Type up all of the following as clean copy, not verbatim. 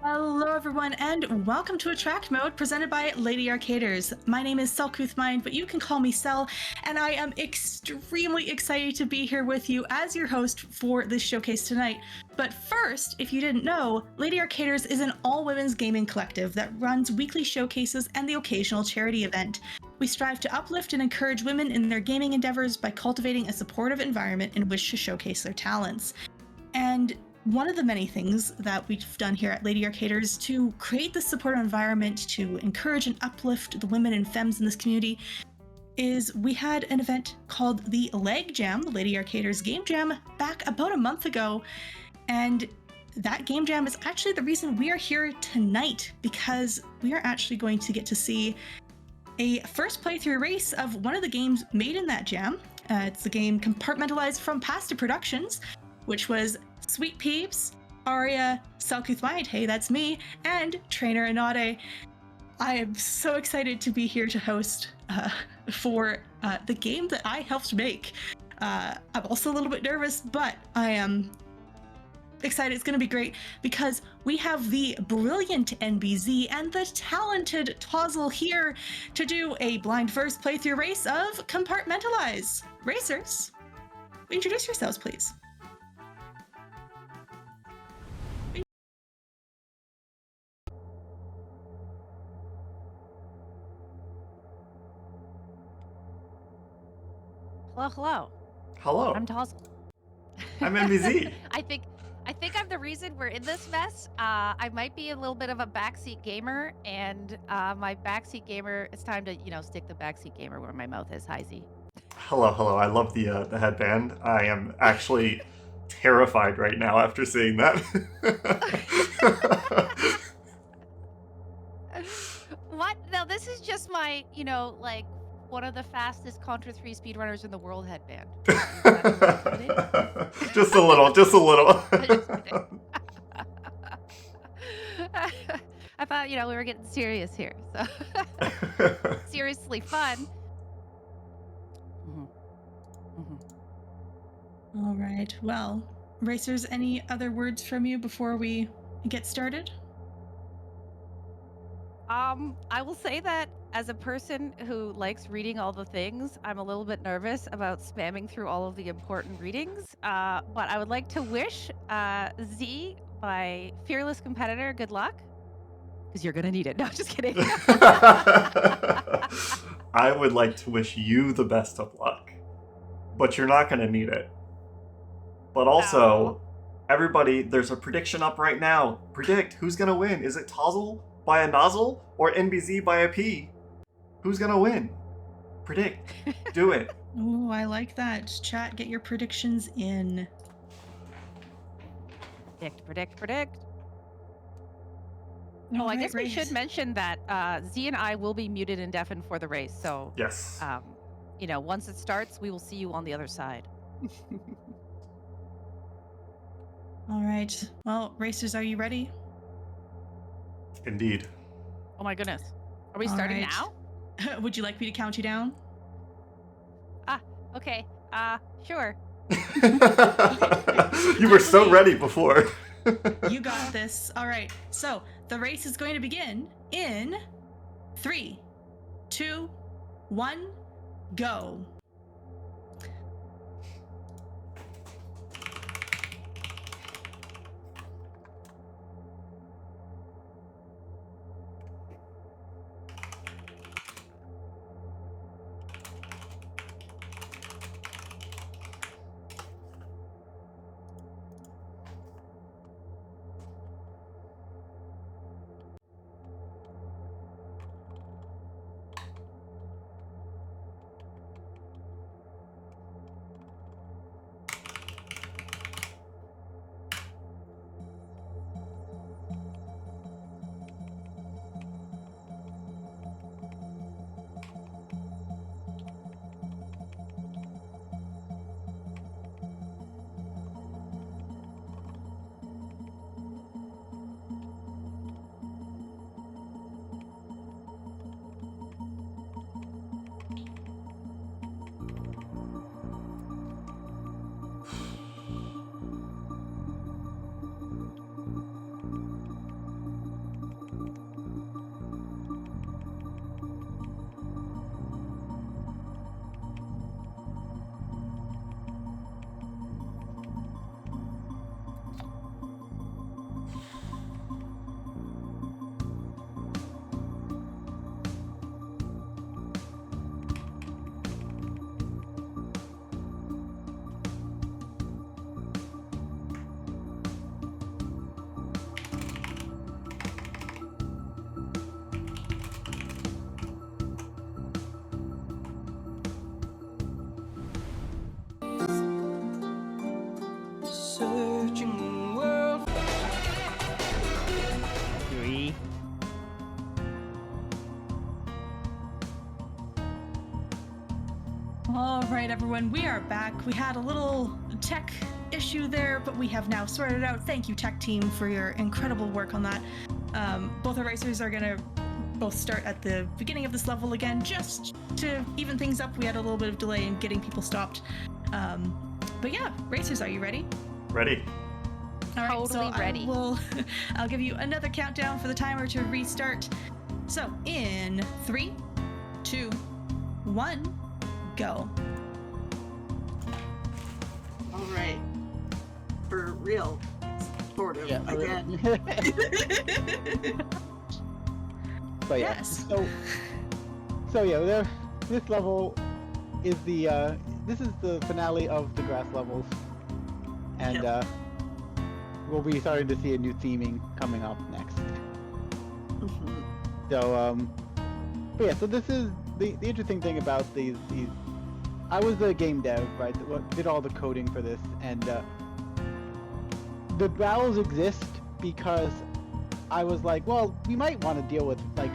Hello, everyone, and welcome to Attract Mode presented by Lady Arcaders. My name is selcouthmind, but you can call me Sel, and I am extremely excited to be here with you as your host for this showcase tonight. But first, if you didn't know, Lady Arcaders is an all-women's gaming collective that runs weekly showcases and the occasional charity event. We strive to uplift and encourage women in their gaming endeavors by cultivating a supportive environment in which to showcase their talents. And one of the many things that we've done here at Lady Arcaders to create this supportive environment to encourage and uplift the women and femmes in this community is we had an event called the Leg Jam, the Lady Arcaders Game Jam, back about a month ago. And that game jam is actually the reason we are here tonight, because we are actually going to get to see a first playthrough race of one of the games made in that jam. It's the game Compartmentalize from Pasta Productions, which was Sweet Peeps, Arrya, selcouthmind, hey, that's me, and TrainerAnade. I am so excited to be here to host for the game that I helped make. I'm also a little bit nervous, but I am excited. It's going to be great because we have the brilliant enbyzee and the talented t0zzle here to do a blind first playthrough race of Compartmentalize. Racers, introduce yourselves, please. Hello. Hello. I'm t0zzle. I'm enbyzee. I think I'm the reason we're in this mess. I might be a little bit of a backseat gamer, and my backseat gamer. It's time to stick the backseat gamer where my mouth is. Hi Z. Hello. I love the headband. I am actually terrified right now after seeing that. What? No, this is just my like one of the fastest Contra 3 speedrunners in the world headband. Just a little. I thought, we were getting serious here. So seriously fun. All right. Well, racers, any other words from you before we get started? I will say that as a person who likes reading all the things, I'm a little bit nervous about spamming through all of the important readings. But I would like to wish Z, my fearless competitor, good luck. Because you're going to need it. No, just kidding. I would like to wish you the best of luck, but you're not going to need it. But also, everybody, there's a prediction up right now. Predict who's going to win. Is it t0zzle by a nozzle or enbyzee by a P? Who's going to win? Predict. Do it. Oh, I like that. Chat, get your predictions in. Predict. All I right, guess we should mention that Z and I will be muted and deafened for the race. So, yes. Once it starts, we will see you on the other side. All right. Well, racers, are you ready? Indeed. Oh my goodness. Are we starting now? Would you like me to count you down? Okay. Sure. You were so ready before. You got this. All right. So the race is going to begin in 3, 2, 1, go. All right, everyone, we are back. We had a little tech issue there, but we have now sorted it out. Thank you, tech team, for your incredible work on that. Both our racers are gonna both start at the beginning of this level again, just to even things up. We had a little bit of delay in getting people stopped. But yeah, racers, are you ready? Ready? All right, Totally so ready. I'll give you another countdown for the timer to restart. So in 3, 2, 1, go. All right. For real. Sort of, Yeah. again. But yeah. Yes. So yeah, this level is the this is the finale of the grass levels, and we'll be starting to see a new theming coming up next. Mhm. So but yeah, so this is the interesting thing about these. I was the game dev, right? That did all the coding for this, and the battles exist because I was like, well, we might want to deal with, like,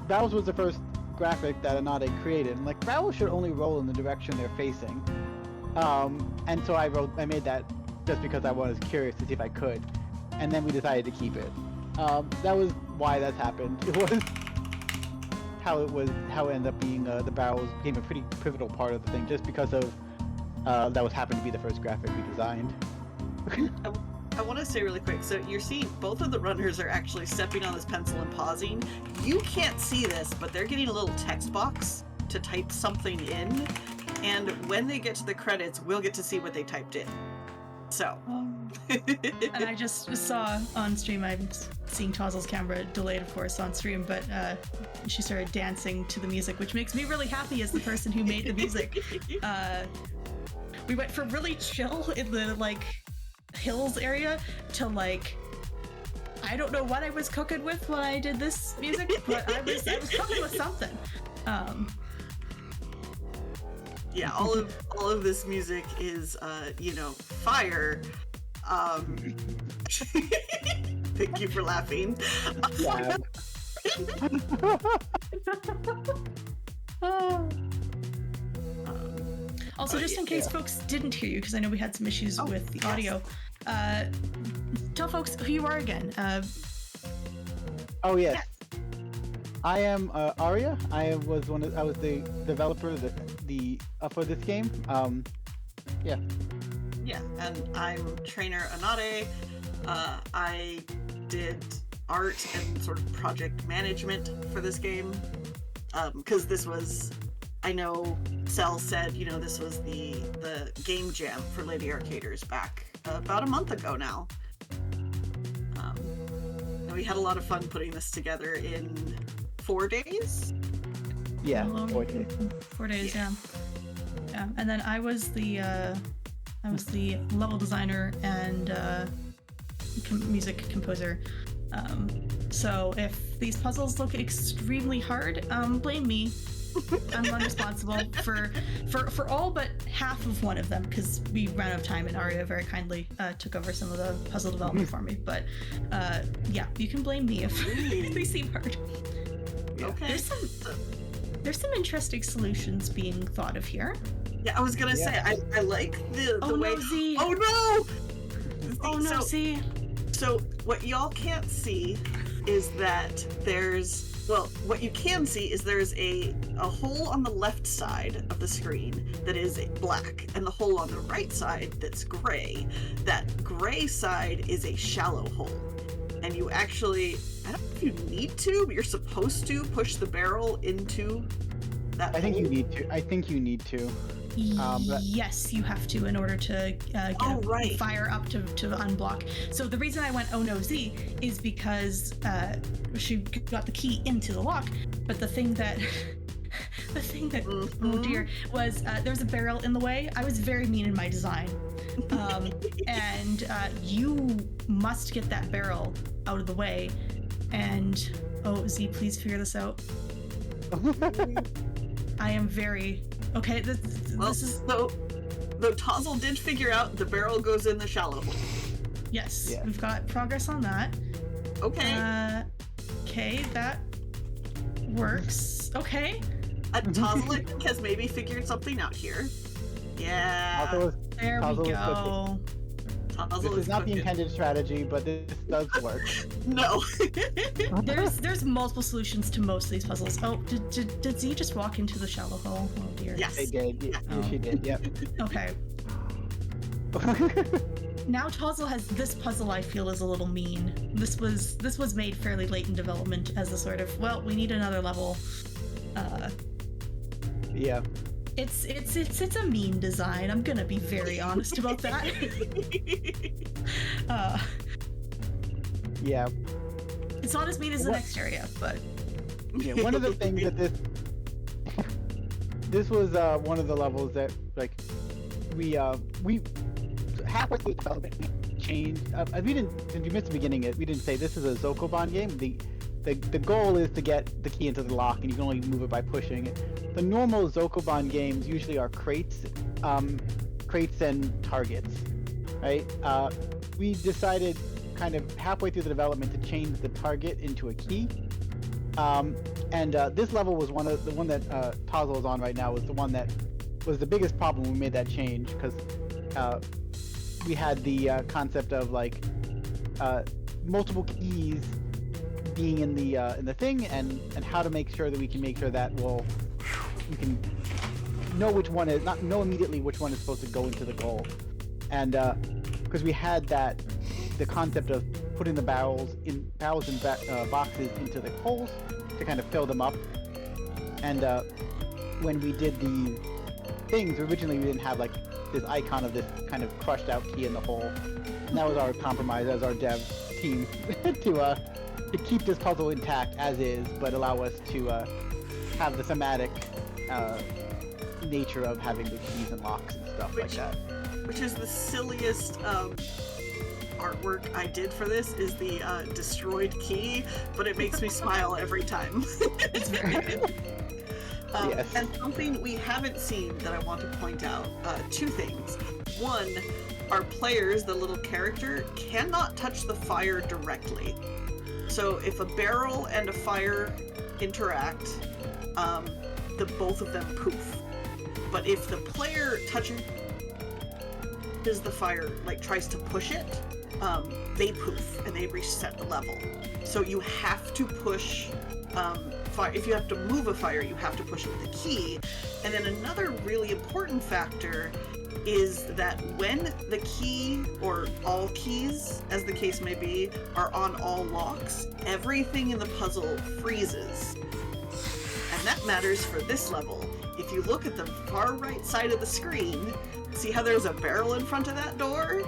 battles was the first graphic that Anade created, and like battles should only roll in the direction they're facing. And so I made that just because I was curious to see if I could, and then we decided to keep it. That was why that's happened. It was how it ended up being the barrels became a pretty pivotal part of the thing, just because of that was happened to be the first graphic we designed. I want to say really quick, so you're seeing both of the runners are actually stepping on this pencil and pausing. You can't see this, but they're getting a little text box to type something in, and when they get to the credits, we'll get to see what they typed in. So. And I just saw on stream, I'm seeing t0zzle's camera delayed, of course, on stream, but she started dancing to the music, which makes me really happy as the person who made the music. We went from really chill in the, like, hills area to, like, I don't know what I was cooking with when I did this music, but I was cooking with something. Yeah, all of this music is, fire. Thank you for laughing. Yeah. Also, just in case folks didn't hear you, because I know we had some issues with the audio, tell folks who you are again. Oh yes. I am Arrya. I was the developer for this game. Yeah. Yeah, and I'm TrainerAnade. I did art and sort of project management for this game, because this was, I know Cell said, this was the game jam for Lady Arcaders back about a month ago now. And we had a lot of fun putting this together in 4 days. Yeah, Hello. 4 days. 4 days, yeah. And then I was the level designer and music composer. So if these puzzles look extremely hard, blame me. I'm unresponsible for all but half of one of them, because we ran out of time and Arrya very kindly took over some of the puzzle development for me. But yeah, you can blame me if they seem hard. Okay. There's some interesting solutions being thought of here. Yeah, I was gonna say, I like the way. No, Z. Oh no! Oh no, Z. So what y'all can't see is that what you can see is there's a hole on the left side of the screen that is black, and the hole on the right side that's gray. That gray side is a shallow hole. And you actually, I don't know if you need to, but you're supposed to push the barrel into that hole. I think you need to. Yes, you have to in order to get fire up to unblock. So the reason I went oh no Z is because she got the key into the lock, but the thing that oh dear was there's a barrel in the way. I was very mean in my design, and you must get that barrel out of the way. And oh Z, please figure this out. I am very okay. This is though t0zzle did figure out the barrel goes in the shallow hole. Yes, we've got progress on that. Okay. Okay, that works. Okay. t0zzle, I think, has maybe figured something out here. Yeah. There we go. t0zzle This is not the cooking. intended strategy, but this does work. No. There's multiple solutions to most of these puzzles. Oh, did Z just walk into the shallow hole? Oh dear. Yes. They did. Yeah, Oh. she did. Yep. Okay. Now t0zzle has this puzzle I feel is a little mean. This was made fairly late in development as a sort of, well, we need another level. Yeah. It's a mean design. I'm gonna be very honest about that. Yeah. It's not as mean as the What- next area, but Yeah. One of the things that this was one of the levels that like we halfway through development changed. We didn't. Since you missed the beginning, we didn't say this is a Zokobon game. The goal is to get the key into the lock, and you can only move it by pushing it. The normal Zokobon games usually are crates and targets, right? We decided kind of halfway through the development to change the target into a key. This level was the one that t0zzle is on right now was the one that was the biggest problem when we made that change, because we had the concept of like multiple keys being in the thing, and how to make sure that we can make sure that we can know which one is know immediately which one is supposed to go into the goal, and because we had the concept of putting the barrels and boxes into the holes to kind of fill them up, and when we did the things originally, we didn't have like this icon of this kind of crushed out key in the hole, and that was our compromise as our dev team to keep this puzzle intact as is, but allow us to have the thematic nature of having the keys and locks and stuff like that. Which is the silliest artwork I did for this, is the destroyed key, but it makes me smile every time. it's very good. Yes. And something we haven't seen that I want to point out, two things. One, our players, the little character, cannot touch the fire directly. So if a barrel and a fire interact, the both of them poof. But if the player touches the fire, like tries to push it, they poof and they reset the level. So you have to push fire. If you have to move a fire, you have to push it with a key. And then another really important factor is that when the key, or all keys, as the case may be, are on all locks, everything in the puzzle freezes. And that matters for this level. If you look at the far right side of the screen, see how there's a barrel in front of that door?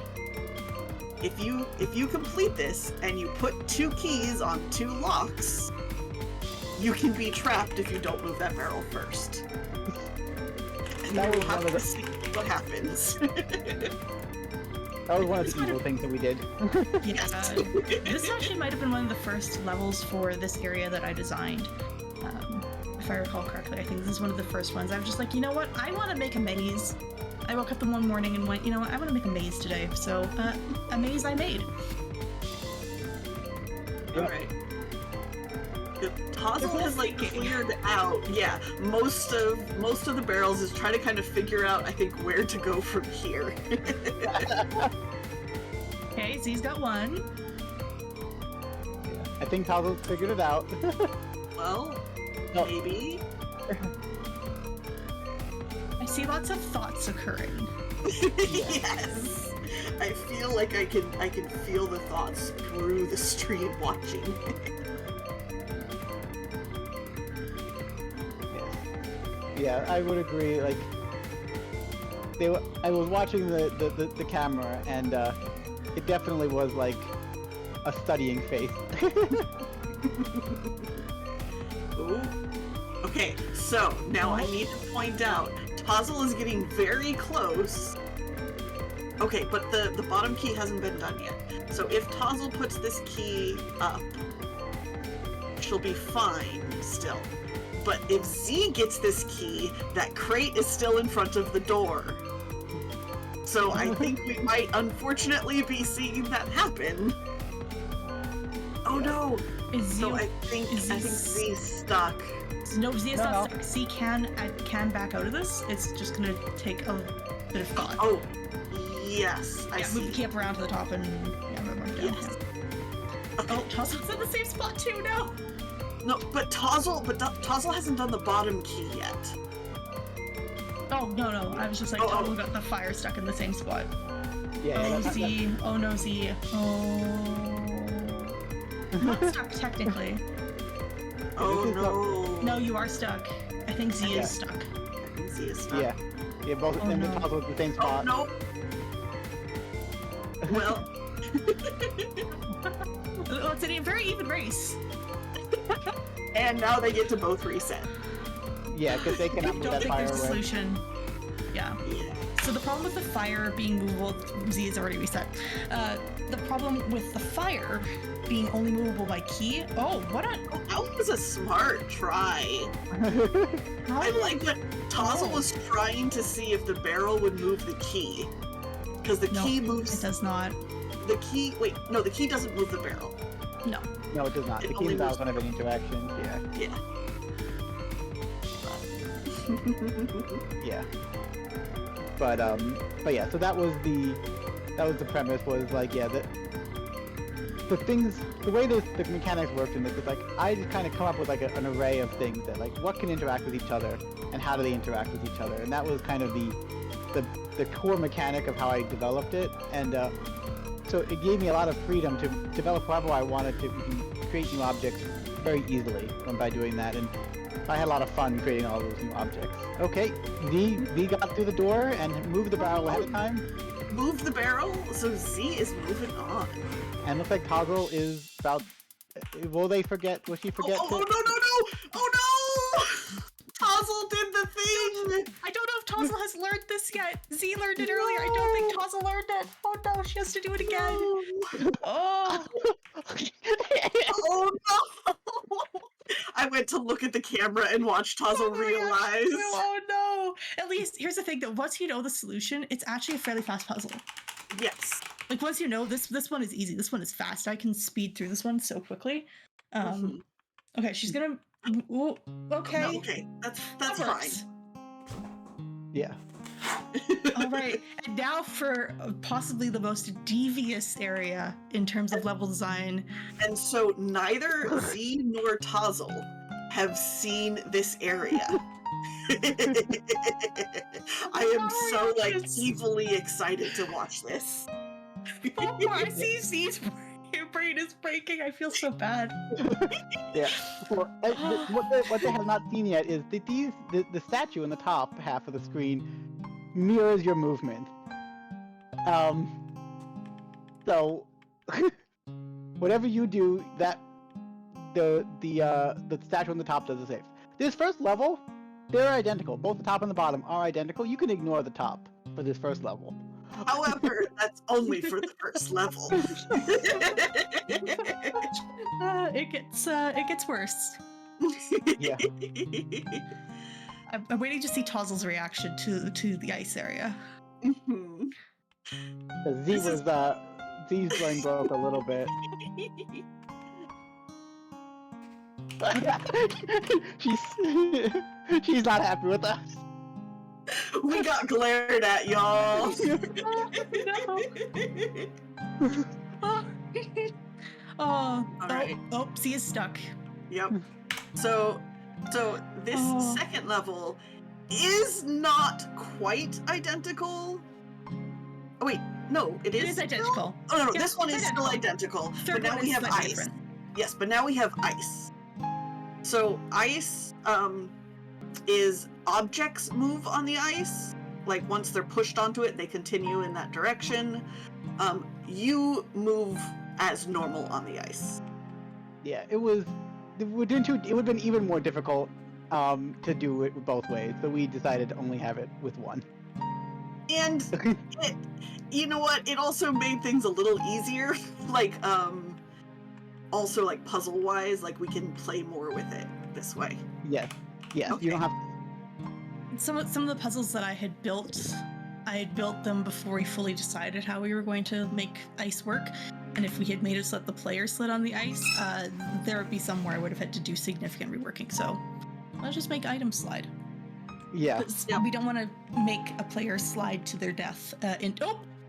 If you complete this and you put 2 keys on 2 locks, you can be trapped if you don't move that barrel first. And That you was will one have of to the- see what happens. That was one of the evil things that we did. Yeah, this actually might have been one of the first levels for this area that I designed. If I recall correctly, I think this is one of the first ones. I was just like, you know what? I want to make a maze. I woke up the one morning and went, you know what? I want to make a maze today. So, a maze I made. Alright. t0zzle has like figured out, yeah, most of the barrels is trying to kind of figure out, I think, where to go from here. Okay, Z's got one. I think t0zzle's figured it out. Well, No. maybe. I see lots of thoughts occurring. Yes. I feel like I can feel the thoughts through the stream watching. Yeah, I would agree. Like, I was watching the camera, and it definitely was like a studying face. Ooh. Okay, so now I need to point out, t0zzle is getting very close. Okay, but the bottom key hasn't been done yet. So if t0zzle puts this key up, she'll be fine still. But if Z gets this key, that crate is still in front of the door. So I think we might unfortunately be seeing that happen. Oh Oh no! Is Z? So I think Z's stuck. No, Z is No, not no. stuck. Z can back out of this. It's just gonna take a bit of thought. Oh, yes, I yeah, see. move the key up around to the top and move them down. Yes. Yeah. Okay. Oh, t0zzle's in the same spot too. No. No, but t0zzle hasn't done the bottom key yet. Oh no! I was just like, t0zzle got the fire stuck in the same spot. Yeah. Oh that's- Z! Oh no Z! Oh. I'm not stuck technically. Oh This is no. No, you are stuck. I think Z Yeah. is stuck. I think Z is stuck. Yeah. Yeah, both of Oh, them no. and t0zzle at the same Oh spot. no. Well. Oh, it's a very even race. And now they get to both reset. Yeah, because they I cannot move don't that think fire there's a away. solution. Yeah. Yeah. So the problem with the fire being movable, Z is already reset. The problem with the fire being only movable by key. Oh, what a! Oh, that was a smart try. I like that t0zzle was trying to see if the barrel would move the key. Because the No, key It moves does not. the key. Wait, no, the key doesn't move the barrel. No. No, it does not. It The only key moves- is out whenever interactions. Yeah. Yeah. Yeah. But yeah, so that was the premise, was like, yeah, the way the mechanics worked in this is like, I just kind of come up with like an array of things that like, what can interact with each other and how do they interact with each other, and that was kind of the core mechanic of how I developed it, and so it gave me a lot of freedom to develop however I wanted to create new objects very easily by doing that, and I had a lot of fun creating all those new objects. Okay, V got through the door and moved the barrel ahead of time, Move the barrel, so Z is moving on. and looks like t0zzle is about. Will they forget? Will she forget? Oh no! Oh no! t0zzle did the thing! I don't know if t0zzle has learned this yet. Z learned it earlier. I don't think t0zzle learned it. Oh no, she has to do it again. Oh. Oh no! I went to look at the camera and watch t0zzle Oh my gosh. realize. Oh no! At least here's the thing though. Once you know the solution, it's actually a fairly fast puzzle. Yes. Like once you know this one is easy. This one is fast. I can speed through this one so quickly. Mhm. Okay, she's gonna. Ooh, okay. No, okay, that's That fine. works. Yeah. All right, and now for possibly the most devious area in terms of level design. And so neither Z nor t0zzle have seen this area. I am so like evilly excited to watch this. Oh, I see Z's brain is breaking. I feel so bad. Yeah. Well, what they have not seen yet is that the statue in the top half of the screen mirrors your movement. So whatever you do, that the statue on the top does the same. This first level, they're identical. Both the top and the bottom are identical. You can ignore the top for this first level. However, that's only for the first level. It gets worse. Yeah. I'm waiting to see t0zzle's reaction to the ice area. Mhm. Z's brain broke a little bit. she's not happy with us. We got glared at, y'all. Oh, Alright. Z is stuck. Yep. So this Oh. second level is not quite identical. Oh wait, no, it It is is still? identical. Oh no, Yeah, this one it's is still identical. Third But now one we is have slightly ice. different. Yes, but now we have ice. So ice is objects move on the ice. Like once they're pushed onto it, they continue in that direction. You move as normal on the ice. Yeah, it would have been even more difficult to do it both ways, so we decided to only have it with one. And you know what? It also made things a little easier. Like also like puzzle wise, like we can play more with it this way. Yes, Okay. you don't have. Some of the puzzles that I had built, I had built them before we fully decided how we were going to make ice work. And if we had made it so that the player slid on the ice, there would be somewhere I would have had to do significant reworking. So let's just make items slide. Yeah. But we don't want to make a player slide to their death. Oh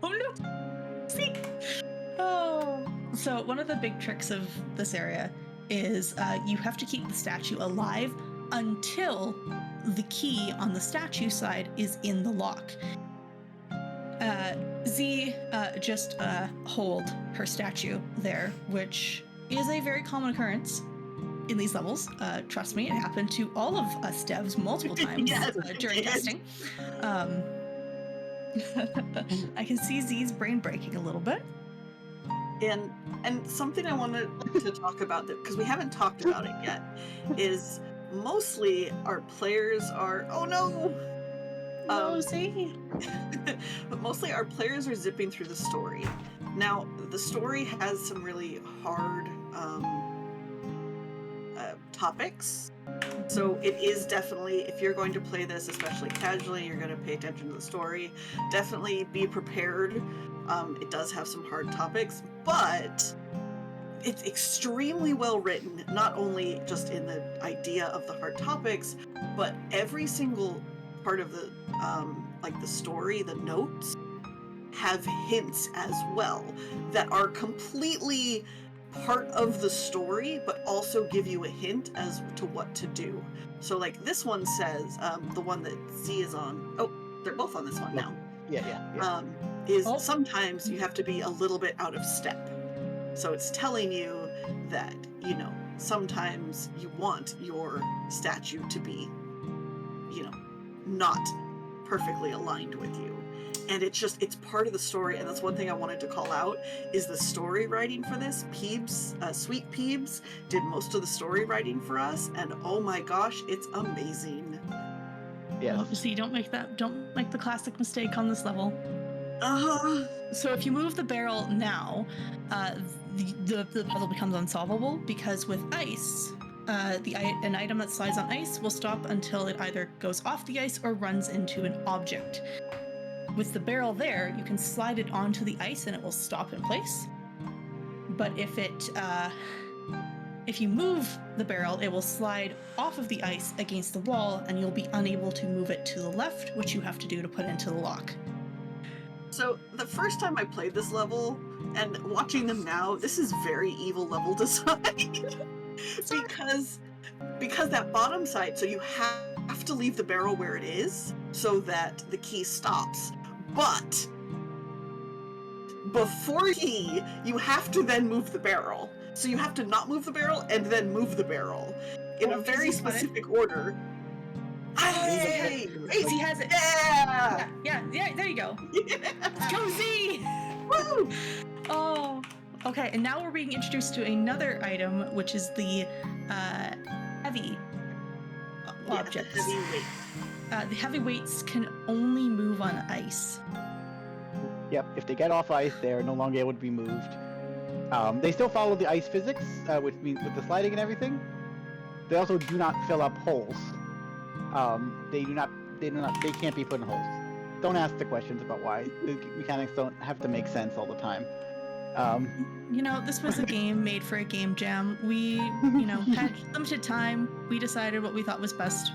no! See? Oh. So one of the big tricks of this area is you have to keep the statue alive until the key on the statue side is in the lock. Z just hold her statue there, which is a very common occurrence in these levels. Trust me, it happened to all of us devs multiple times Yes, during testing. I can see Z's brain breaking a little bit. And something I wanted to talk about, because we haven't talked about it yet, is mostly our players are, oh no! Z. But mostly our players are zipping through the story. Now, the story has some really hard topics. So it is definitely, if you're going to play this, especially casually, you're going to pay attention to the story. Definitely be prepared. It does have some hard topics, but it's extremely well written, not only just in the idea of the hard topics, but every single part of the like the story, the notes have hints as well that are completely part of the story, but also give you a hint as to what to do. So like this one says, the one that Z is on, oh, they're both on this one now. Yeah. Is sometimes you have to be a little bit out of step. So it's telling you that, you know, sometimes you want your statue to be, you know, not perfectly aligned with you. And it's part of the story, and that's one thing I wanted to call out, is the story writing for this. Peebs, Sweet Peebs, did most of the story writing for us, and oh my gosh, it's amazing. Yes. See, don't make the classic mistake on this level. Uh-huh. So if you move the barrel now, the puzzle becomes unsolvable, because with ice, an item that slides on ice will stop until it either goes off the ice or runs into an object. With the barrel there, you can slide it onto the ice and it will stop in place. But if you move the barrel, it will slide off of the ice against the wall, and you'll be unable to move it to the left, which you have to do to put into the lock. So the first time I played this level, and watching them now, this is very evil level design. because that bottom side, so you have to leave the barrel where it is so that the key stops. But before you have to then move the barrel. So you have to not move the barrel and then move the barrel in a very specific order. Hey, Z has it. Yeah, there you go. Let's go, Z! Woo! Oh, okay, and now we're being introduced to another item, which is the heavy objects. Yeah, heavy weight. The heavy weights can only move on ice. Yep. If they get off ice, they're no longer able to be moved. They still follow the ice physics, which means with the sliding and everything. They also do not fill up holes. They can't be put in holes. Don't ask the questions about why. The mechanics don't have to make sense all the time. You know, this was a game made for a game jam. We, had limited time. We decided what we thought was best.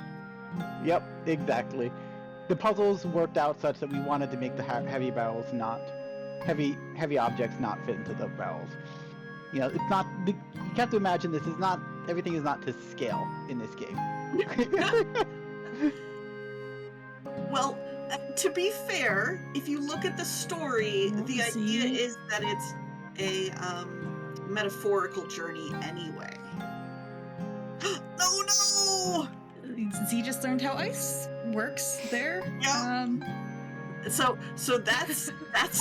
Yep, exactly. The puzzles worked out such that we wanted to make the heavy barrels heavy objects not fit into the barrels. You know, it's not. You have to imagine everything is not to scale in this game. Well, to be fair, if you look at the story, the idea is that it's a metaphorical journey anyway. No! Z just learned how ice works there. Yeah. So that's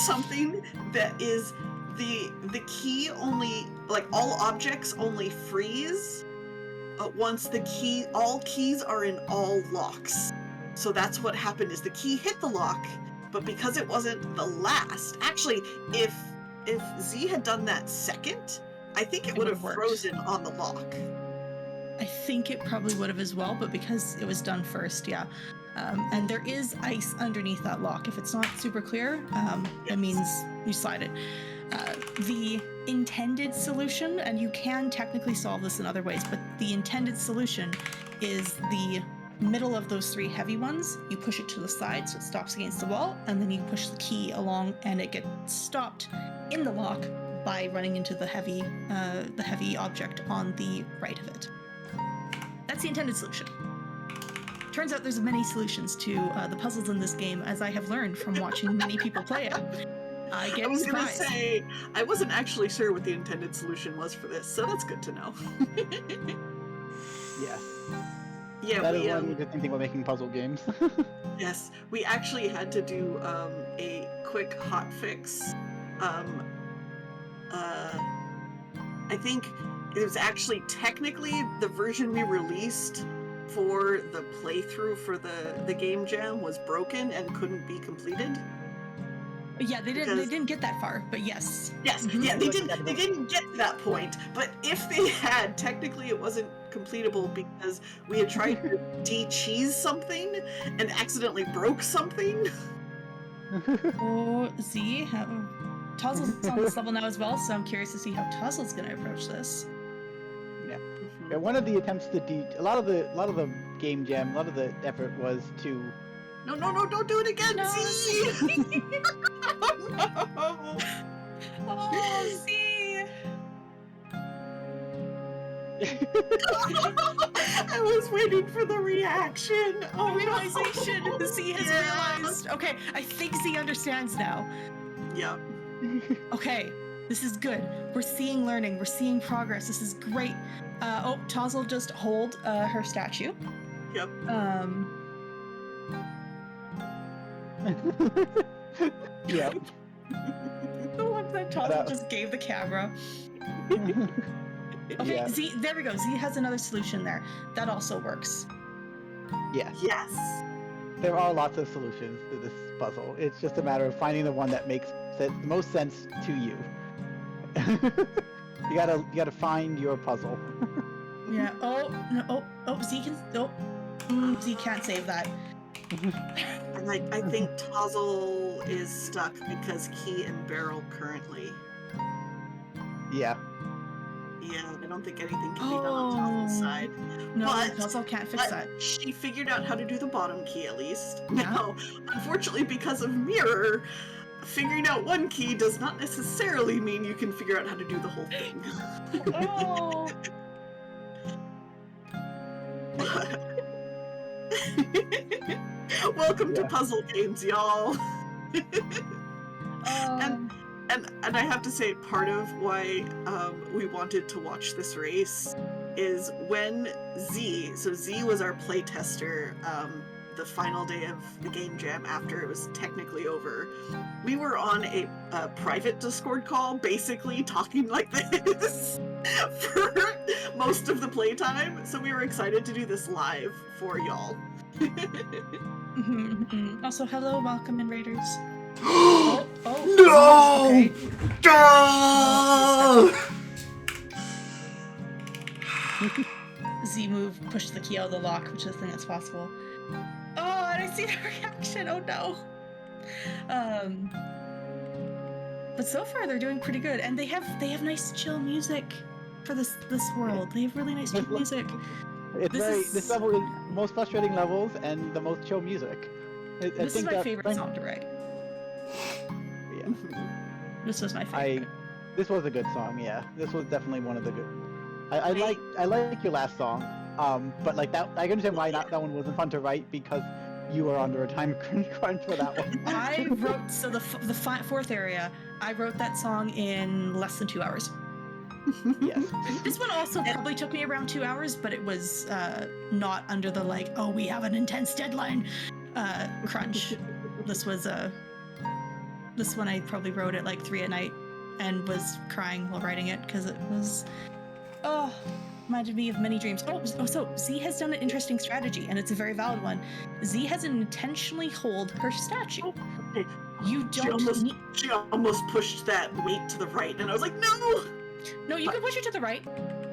something that is the key only, like all objects only freeze once all keys are in all locks. So that's what happened, is the key hit the lock, but because it wasn't the last, actually, if Z had done that second, I think it would have frozen on the lock. I think it probably would have as well, but because it was done first, yeah. And there is ice underneath that lock. If it's not super clear, it means you slide it. The intended solution, and you can technically solve this in other ways, but the intended solution is the middle of those 3 heavy ones. You push it to the side so it stops against the wall, and then you push the key along and it gets stopped in the lock by running into the heavy object on the right of it. That's the intended solution. Turns out there's many solutions to the puzzles in this game, as I have learned from watching many people play it. I get I was gonna surprised. say, I wasn't actually sure what the intended solution was for this, so that's good to know. Yes. Yeah, That we is one of the interesting things about making puzzle games. yes, we actually had to do a quick hot fix. I think it was actually technically the version we released for the playthrough for the game jam was broken and couldn't be completed. Yeah, they didn't get that far, but yes. Yes, Mhm. yeah, they didn't get to that point. But if they had, technically it wasn't completable because we had tried to de-cheese something and accidentally broke something. Oh, Z, t0zzle's on this level now as well, so I'm curious to see how t0zzle's going to approach this. Yeah, one of the attempts to a lot of the game jam, a lot of the effort was to. No, don't do it again, No, Z! Oh, no. Oh, Z! I was waiting for the reaction. Oh, Realization! no. Z has Yeah. realized. Okay, I think Z understands now. Yep. Okay, this is good. We're seeing learning. We're seeing progress. This is great. t0zzle just hold her statue. Yep. Yeah. The one that t0zzle just gave the camera. Okay, Yeah. Z, there we go. Z has another solution there. That also works. Yes. Yes. There are lots of solutions to this puzzle. It's just a matter of finding the one that makes the most sense to you. you gotta find your puzzle. Yeah. Oh, no, Z can. Z can't save that. And I think t0zzle is stuck because key and barrel currently. Yeah. Yeah, I don't think anything can be done on t0zzle's side. No, But- t0zzle can't fix But that. she figured out how to do the bottom key at least. Yeah. Now, unfortunately, because of mirror, figuring out one key does not necessarily mean you can figure out how to do the whole thing. Oh. Welcome to Yeah. puzzle games, y'all. Um, And I have to say, part of why we wanted to watch this race is when Z was our playtester the final day of the game jam after it was technically over. We were on a private Discord call, basically talking like this for most of the playtime. So we were excited to do this live for y'all. Also, hello, welcome in Raiders. No! Okay. Ah! Z move, push the key out of the lock, which is the thing that's possible. Oh, and I see the reaction. Oh no. But so far they're doing pretty good, and they have nice chill music for this world. They have really nice chill music. This level is the most frustrating levels and the most chill music. This is my favorite song to write. Yeah. This was my favorite. This was a good song. Yeah, this was definitely one of the good. I like your last song. But like that, I understand why that one wasn't fun to write because you were under a time crunch for that one. I wrote the fourth area. I wrote that song in less than 2 hours. Yes. This one also probably took me around 2 hours, but it was not under the we have an intense deadline crunch. This one I probably wrote at 3 at night and was crying while writing it because it was reminded me of many dreams. So Z has done an interesting strategy, and it's a very valid one. Z has intentionally hold her statue. Okay. You don't She almost pushed that weight to the right, and I was like, no! No, you can push it to the right.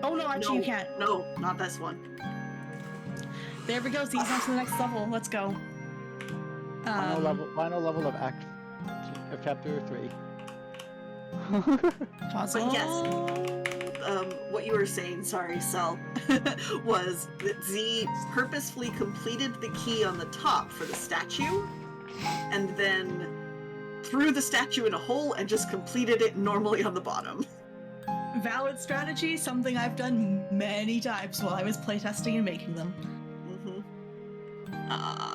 Oh no, actually you can't. No, not this one. There we go. Z's on to the next level. Let's go. Final level of chapter 3. Puzzle. But yes, what you were saying, sorry, Sel, was that Z purposefully completed the key on the top for the statue, and then threw the statue in a hole and just completed it normally on the bottom. Valid strategy, something I've done many times while I was playtesting and making them.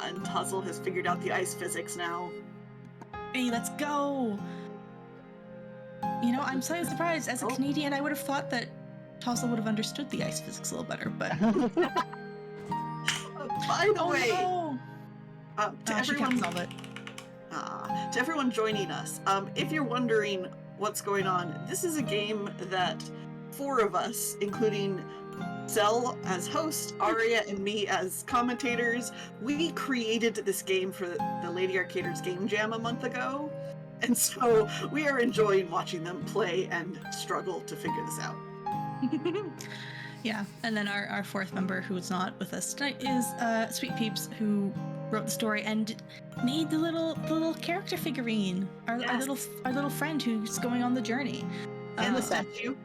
And t0zzle has figured out the ice physics now. Hey, let's go! You know, I'm so surprised. As a Canadian, I would have thought that t0zzle would have understood the ice physics a little better, but... By the way, no! to She everyone, can't solve it. to everyone joining us, if you're wondering what's going on, this is a game that 4 of us, including Sel as host, Arrya and me as commentators, we created this game for the Lady Arcaders Game Jam a month ago, and so we are enjoying watching them play and struggle to figure this out. Yeah, and then our 4th member who's not with us tonight is Sweet Peeps, who wrote the story and made the little character figurine, our little friend who's going on the journey, And the statue.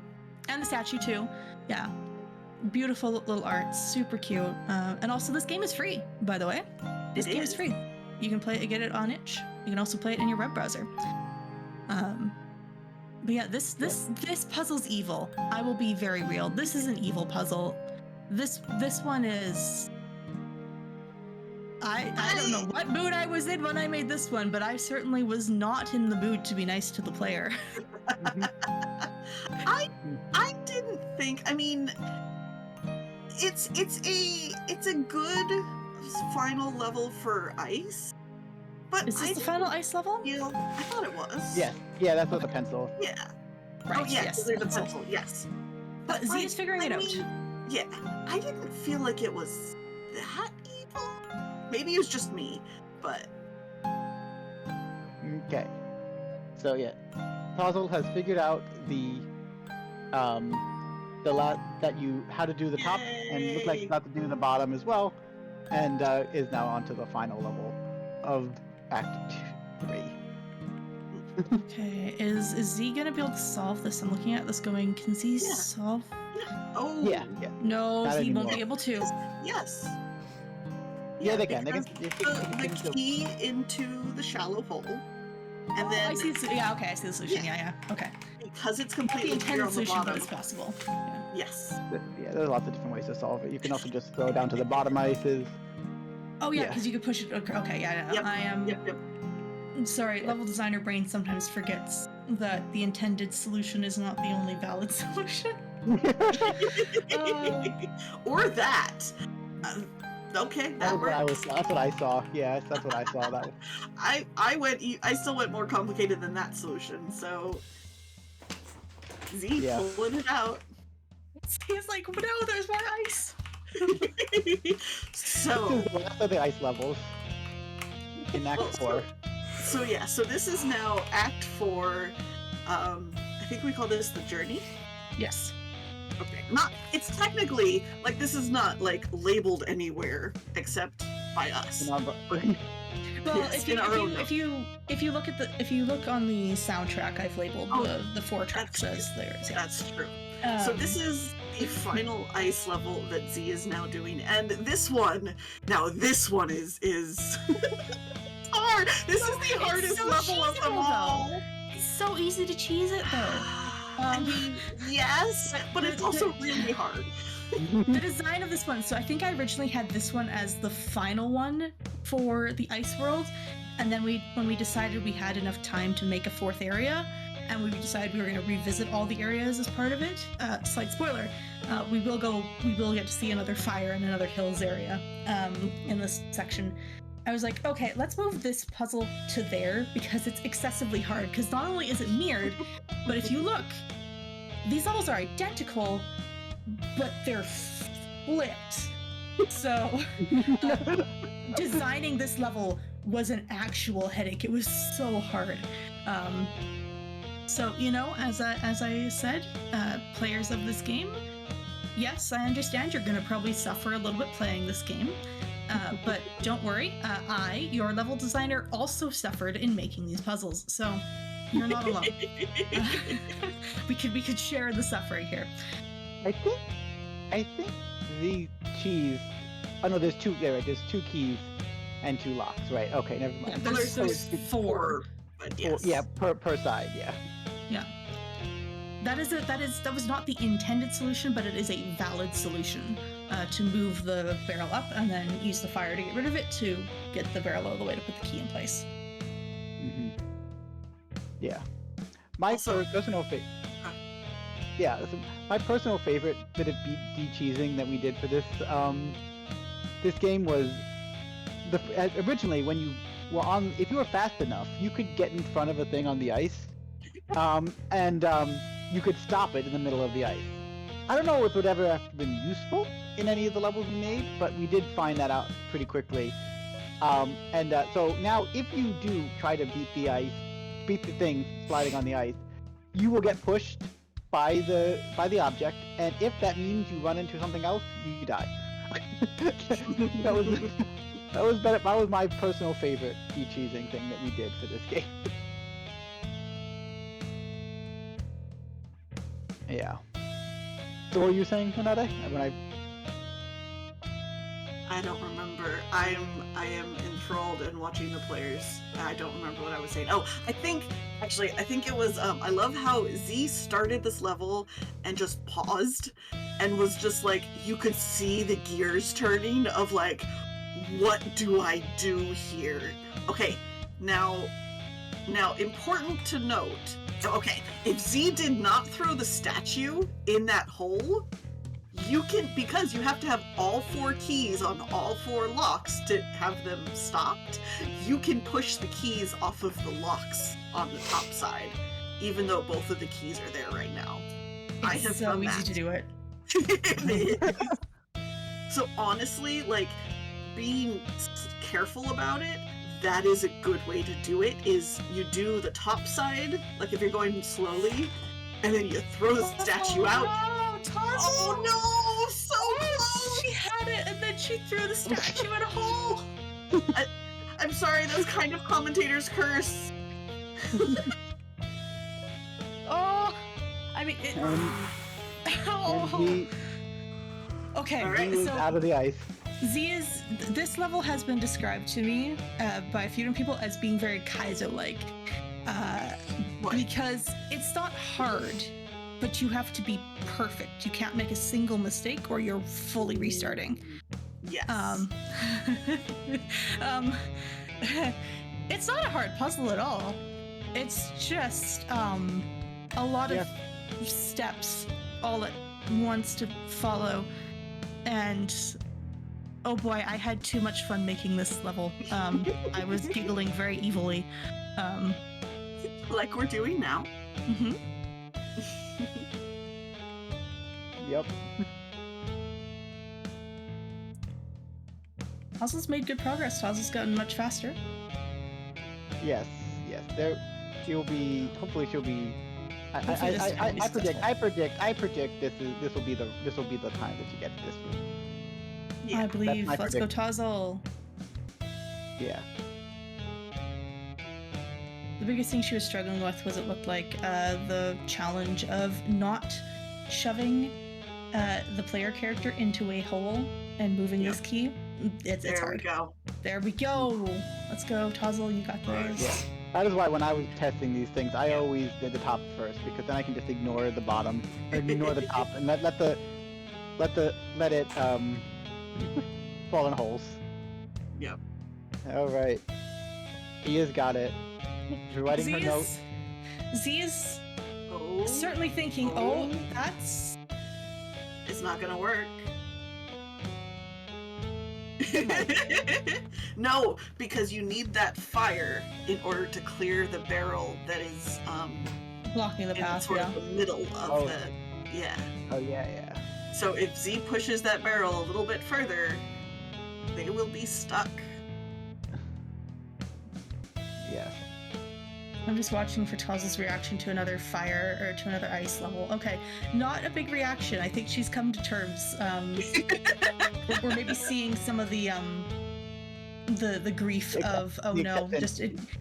and the statue too. Yeah, beautiful little art, super cute. And also, this game is free, by the way. This game is free. You can get it on itch. You can also play it in your web browser. But yeah, this puzzle's evil. I will be very real. This is an evil puzzle. This one is. I don't know what mood I was in when I made this one, but I certainly was not in the mood to be nice to the player. I didn't think. I mean, it's a good final level for ice. But Is this the final ice level? I thought it was. Yeah, that's what the pencil. Yeah. Right. Oh, yes. There's a pencil. pencil. Yes. But Z is figuring it out. Yeah. I didn't feel like it was that evil. Maybe it was just me, but. Okay. So yeah, t0zzle has figured out how to do the top, and looks like it's about to do the bottom as well, and is now onto the final level of Act 3. Okay, is Z gonna be able to solve this? I'm looking at this going, can Z solve? Oh. Yeah. No, Not Z anymore. won't be able to. Yes. Yeah, they can. because They the can key into the shallow hole, and Oh, then I see. Yeah, okay, I see the solution. Yeah, okay. because it's The completely clear intended on the solution, but bottom. it's possible. Yeah. Yes. Yeah, there's lots of different ways to solve it. You can also just throw it down to the bottom ices. Oh yeah, Yeah. because you could push it. Okay, yeah. Yep, I am. Yep. Sorry, level designer brain sometimes forgets that the intended solution is not the only valid solution. Or that. Okay, that works. That's what I saw. Yes, that's what I saw. That. I still went more complicated than that solution. So Z pulling it out. He's like, no, there's more ice. So That's the ice levels in Act 4. So yeah, so this is now Act 4. I think we call this the journey. Yes. Okay. It's technically like this is not like labeled anywhere except by us. Well, Yes, in our own if you look on the soundtrack, I've labeled the 4 tracks as theirs. Yeah. That's true. So this is the final ice level that Z is now doing, and this one is hard. This is the hardest so level of them cheesable, all. though. It's so easy to cheese it though. I mean, yes, but it's also really hard. The design of this one, so I think I originally had this one as the final one for the ice world, and then when we decided we had enough time to make a 4th area, and we decided we were going to revisit all the areas as part of it. Slight spoiler: we will get to see another fire and another hills area in this section. I was like, okay, let's move this puzzle to there because it's excessively hard. Because not only is it mirrored, but if you look, these levels are identical, but they're flipped. So designing this level was an actual headache. It was so hard. So, as I said, players of this game, yes, I understand you're going to probably suffer a little bit playing this game. But don't worry, I, your level designer, also suffered in making these puzzles, so you're not alone. We could share the suffering here. I think the cheese. Oh no, there's two. Yeah, right. There's 2 keys and 2 locks. Right. Okay, never Yeah, mind. there's four. But Four- yes. yeah, per side. Yeah. Yeah. That was not the intended solution, but it is a valid solution to move the barrel up and then use the fire to get rid of it to get the barrel all the way to put the key in place. Mm-hmm. Yeah. My Also- personal favorite. Yeah, so my personal favorite bit of de-cheesing that we did for this this game was originally when you were on. If you were fast enough, you could get in front of a thing on the ice, and you could stop it in the middle of the ice. I don't know if it would ever have been useful in any of the levels we made, but we did find that out pretty quickly. So now, if you do try to beat the thing sliding on the ice, you will get pushed by the object, and if that means you run into something else, you die. that was my personal favorite de-cheesing thing that we did for this game. Yeah. So what were you saying, Renate? I don't remember. I am enthralled in watching the players. I don't remember what I was saying. Oh, I think it was I love how Z started this level and just paused and was just like, you could see the gears turning of like, what do I do here? Okay, now important to note. Okay, if Z did not throw the statue in that hole, you can, because you have to have all 4 keys on all 4 locks to have them stopped, you can push the keys off of the locks on the top side, even though both of the keys are there right now. I have It's so done easy that. to do it. So honestly, like, being careful about it, that is a good way to do it, is you do the top side, like if you're going slowly, and then you throw the statue out. No, Tazo! Oh no! So close! She had it and then she threw the statue in a hole! I'm sorry, that's kind of Commentator's curse. Oh! I mean, it... And Oh. he Okay, All right, was so out of the ice. this level has been described to me by a few different people as being very Kaizo-like. What? Because it's not hard, but you have to be perfect. You can't make a single mistake or you're fully restarting. Yes. It's not a hard puzzle at all. It's just a lot of steps all at once to follow, and oh boy, I had too much fun making this level. I was giggling very evilly. Like we're doing now. Mhm. Yep. Tozzle's made good progress. Tozzle's gotten much faster. Yes. There, hopefully she'll be. Hopefully this time will be I predict this will be the time that she gets this one. Yeah. I believe. my Let's go, Tozzle. Yeah. The biggest thing she was struggling with was it looked like the challenge of not shoving the player character into a hole and moving this key. It's There we hard. go. There we go. Let's go, Tozzle. You got this. Yeah. That is why when I was testing these things, I always did the top first, because then I can just ignore the bottom, or ignore the top, and let it fall in holes. Yep. All right. He has got it. She's writing her note. Z is Oh. certainly thinking, oh, that's... It's not gonna work. No, because you need that fire in order to clear the barrel that is blocking the in path, sort yeah. of the middle of Oh. yeah. Oh yeah. So if Z pushes that barrel a little bit further, they will be stuck. Yes. I'm just watching for Tozzle's reaction to another fire, or to another ice level. Okay, not a big reaction. I think she's come to terms. We're maybe seeing some of the the grief of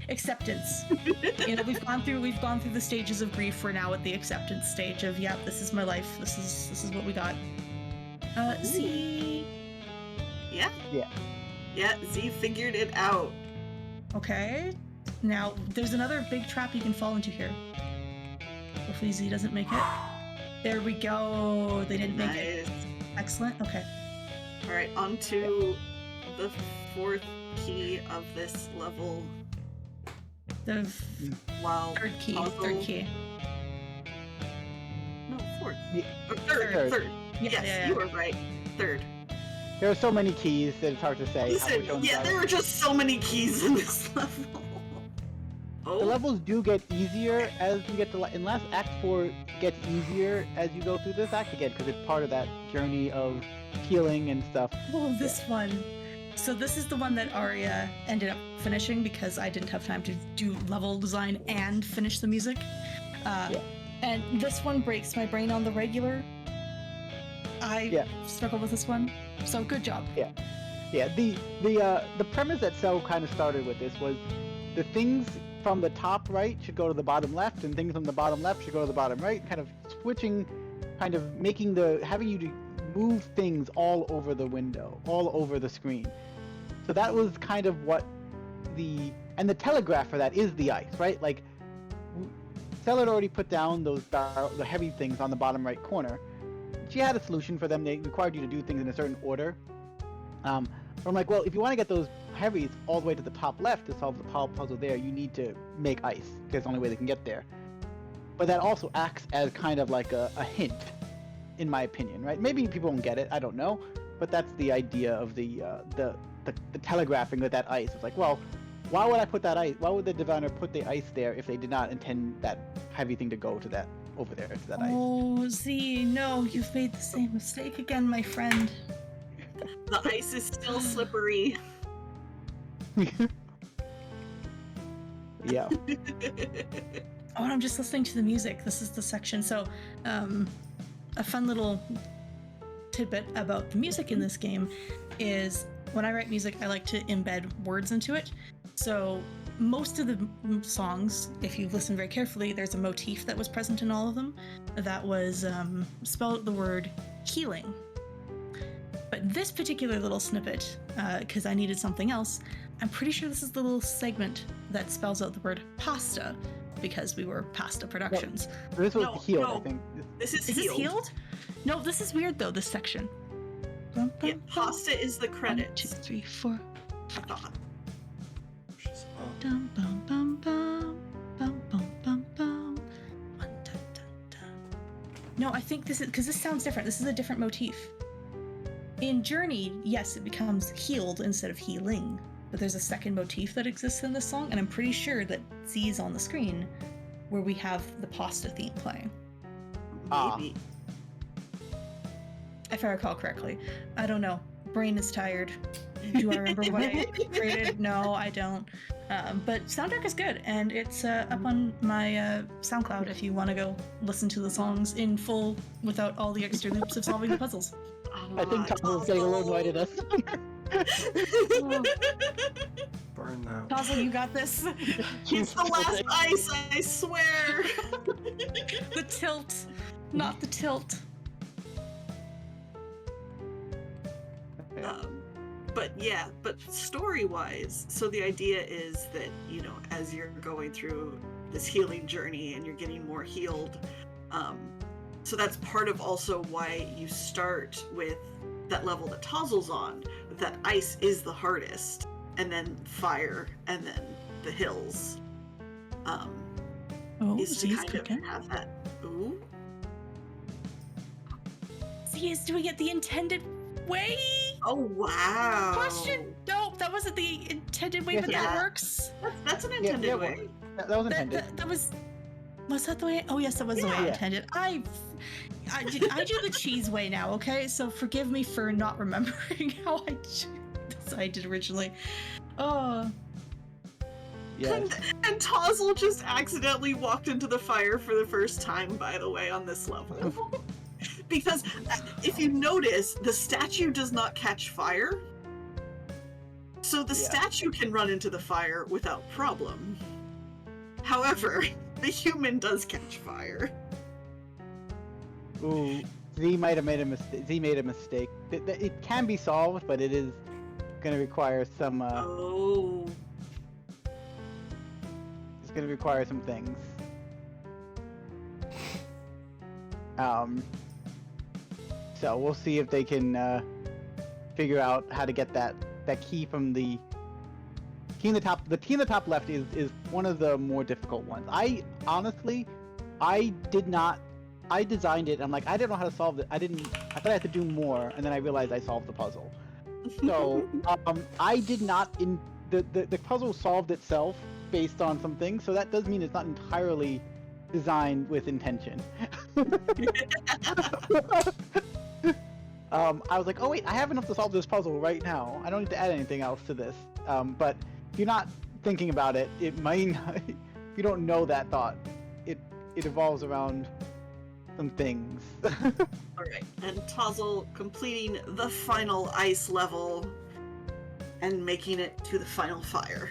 acceptance. You know, we've gone through the stages of grief. We're now at the acceptance stage of, yep, this is my life. This is what we got. Z. Yeah. Yeah. Yeah, Z figured it out. Okay. Now there's another big trap you can fall into here. Hopefully Z doesn't make it. There we go. They didn't make it. Excellent. Okay. All right, on to the fourth key of this level. The Wow. third key. Puzzle. Third key. No, fourth. Yeah. Or third. Yeah, Yes, yeah. you were right. Third. There are so many keys that it's hard to say. Listen, there are just so many keys in this level. The Oh, levels do get easier as you get to unless Act 4 gets easier as you go through this act again, because it's part of that journey of healing and stuff. Oh, this one. So this is the one that Arrya ended up finishing because I didn't have time to do level design and finish the music. And this one breaks my brain on the regular. I struggle with this one. So good job. Yeah, the premise that Cell kind of started with this was the things from the top right should go to the bottom left, and things from the bottom left should go to the bottom right, kind of switching, kind of having you to move things all over the window, all over the screen. So that was kind of what the telegraph for that is the ice, right? Like, Cell had already put down the heavy things on the bottom right corner. She had a solution for them. They required you to do things in a certain order. I'm like, well, if you want to get those heavies all the way to the top left to solve the puzzle there, you need to make ice. That's the only way they can get there. But that also acts as kind of like a hint, in my opinion, right? Maybe people won't get it, I don't know. But that's the idea of the telegraphing with that ice. It's like, well, why would I put that ice? Why would the diviner put the ice there if they did not intend that heavy thing to go to that over there to that ice? Oh, Z, no, you've made the same mistake again, my friend. the ice is still slippery. Yeah. Oh, and I'm just listening to the music. This is the section. So, a fun little tidbit about the music in this game is when I write music, I like to embed words into it. So most of the songs, if you listen very carefully, there's a motif that was present in all of them that was spelled the word healing. But this particular little snippet, because I needed something else, I'm pretty sure this is the little segment that spells out the word pasta, because we were Pasta Productions. This was No, healed, no. I think. This is Is healed. this healed? No, this is weird though, this section. Yeah, pasta is the 1, credits. 2, 3, 4. I thought. Pushes up. Dum bum bum bum bum bum bum bum. Dun, dun, dun. No, I think this is because this sounds different. This is a different motif. In Journey, yes, it becomes healed instead of healing, but there's a second motif that exists in this song, and I'm pretty sure that Z is on the screen where we have the pasta theme playing. Maybe. If I recall correctly. I don't know. Brain is tired. Do I remember what I created? No, I don't. But soundtrack is good, and it's up on my SoundCloud if you want to go listen to the songs in full without all the extra loops of solving the puzzles. I think Tom was getting a little annoyed at us. Burn that. t0zzle, you got this. It's the last ice, I swear. The tilt, not the tilt. But story-wise, so the idea is that, you know, as you're going through this healing journey and you're getting more healed, so that's part of also why you start with that level that t0zzle's on, that ice is the hardest, and then fire, and then the hills. Is to Z's kind cooking. of have that, ooh, Z is doing it the intended way. oh wow. Question? No, that wasn't the intended way, Yes, but it that was. works. That's an intended yeah, way. That was intended. That was that the way? Oh yes, that was the way I Yeah. intended. I do the cheese way now. Okay, so forgive me for not remembering how I did originally. Oh, Yes. And t0zzle just accidentally walked into the fire for the first time, by the way, on this level. Because if you notice, the statue does not catch fire. So the Yeah. statue can run into the fire without problem. However, the human does catch fire. Ooh, Z might have made a mistake. Z made a mistake. It can be solved, but it is going to require some. Oh. It's going to require some things. So we'll see if they can figure out how to get that key from the key in the top. The key in the top left is one of the more difficult ones. I designed it. I'm like, I didn't know how to solve it. I thought I had to do more, and then I realized I solved the puzzle. So I did not the puzzle solved itself based on some things. So that does mean it's not entirely designed with intention. I was like, oh wait, I have enough to solve this puzzle right now. I don't need to add anything else to this. But if you're not thinking about it, it might not, if you don't know that thought, it evolves around some things. Alright, and t0zzle completing the final ice level and making it to the final fire.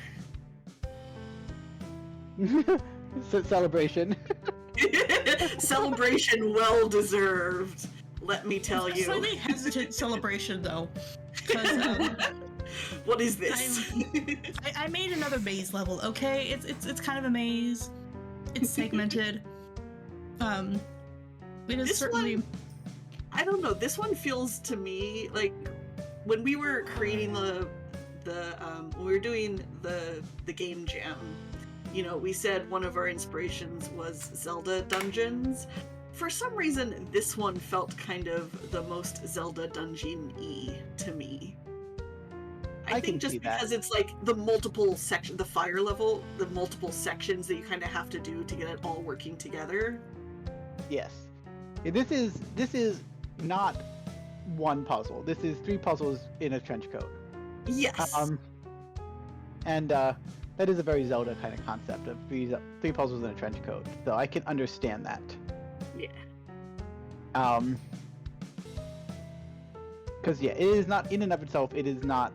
Celebration. Celebration well deserved, let me tell A you. slightly hesitant celebration, though. Because What is this? I made another maze level, okay? It's kind of a maze. It's segmented. It is This certainly... one, I don't know, this one feels to me like when we were creating when we were doing the game jam, you know, we said one of our inspirations was Zelda dungeons. For some reason, this one felt kind of the most Zelda dungeon-y to me. I I think can just see that. because it's like the multiple section, the fire level, the multiple sections that you kind of have to do to get it all working together. Yes. Yeah, this is not one puzzle. This is 3 puzzles in a trench coat. Yes. And that is a very Zelda kind of concept of 3 puzzles in a trench coat. So I can understand that. Yeah. Because yeah, it is not in and of itself. It is not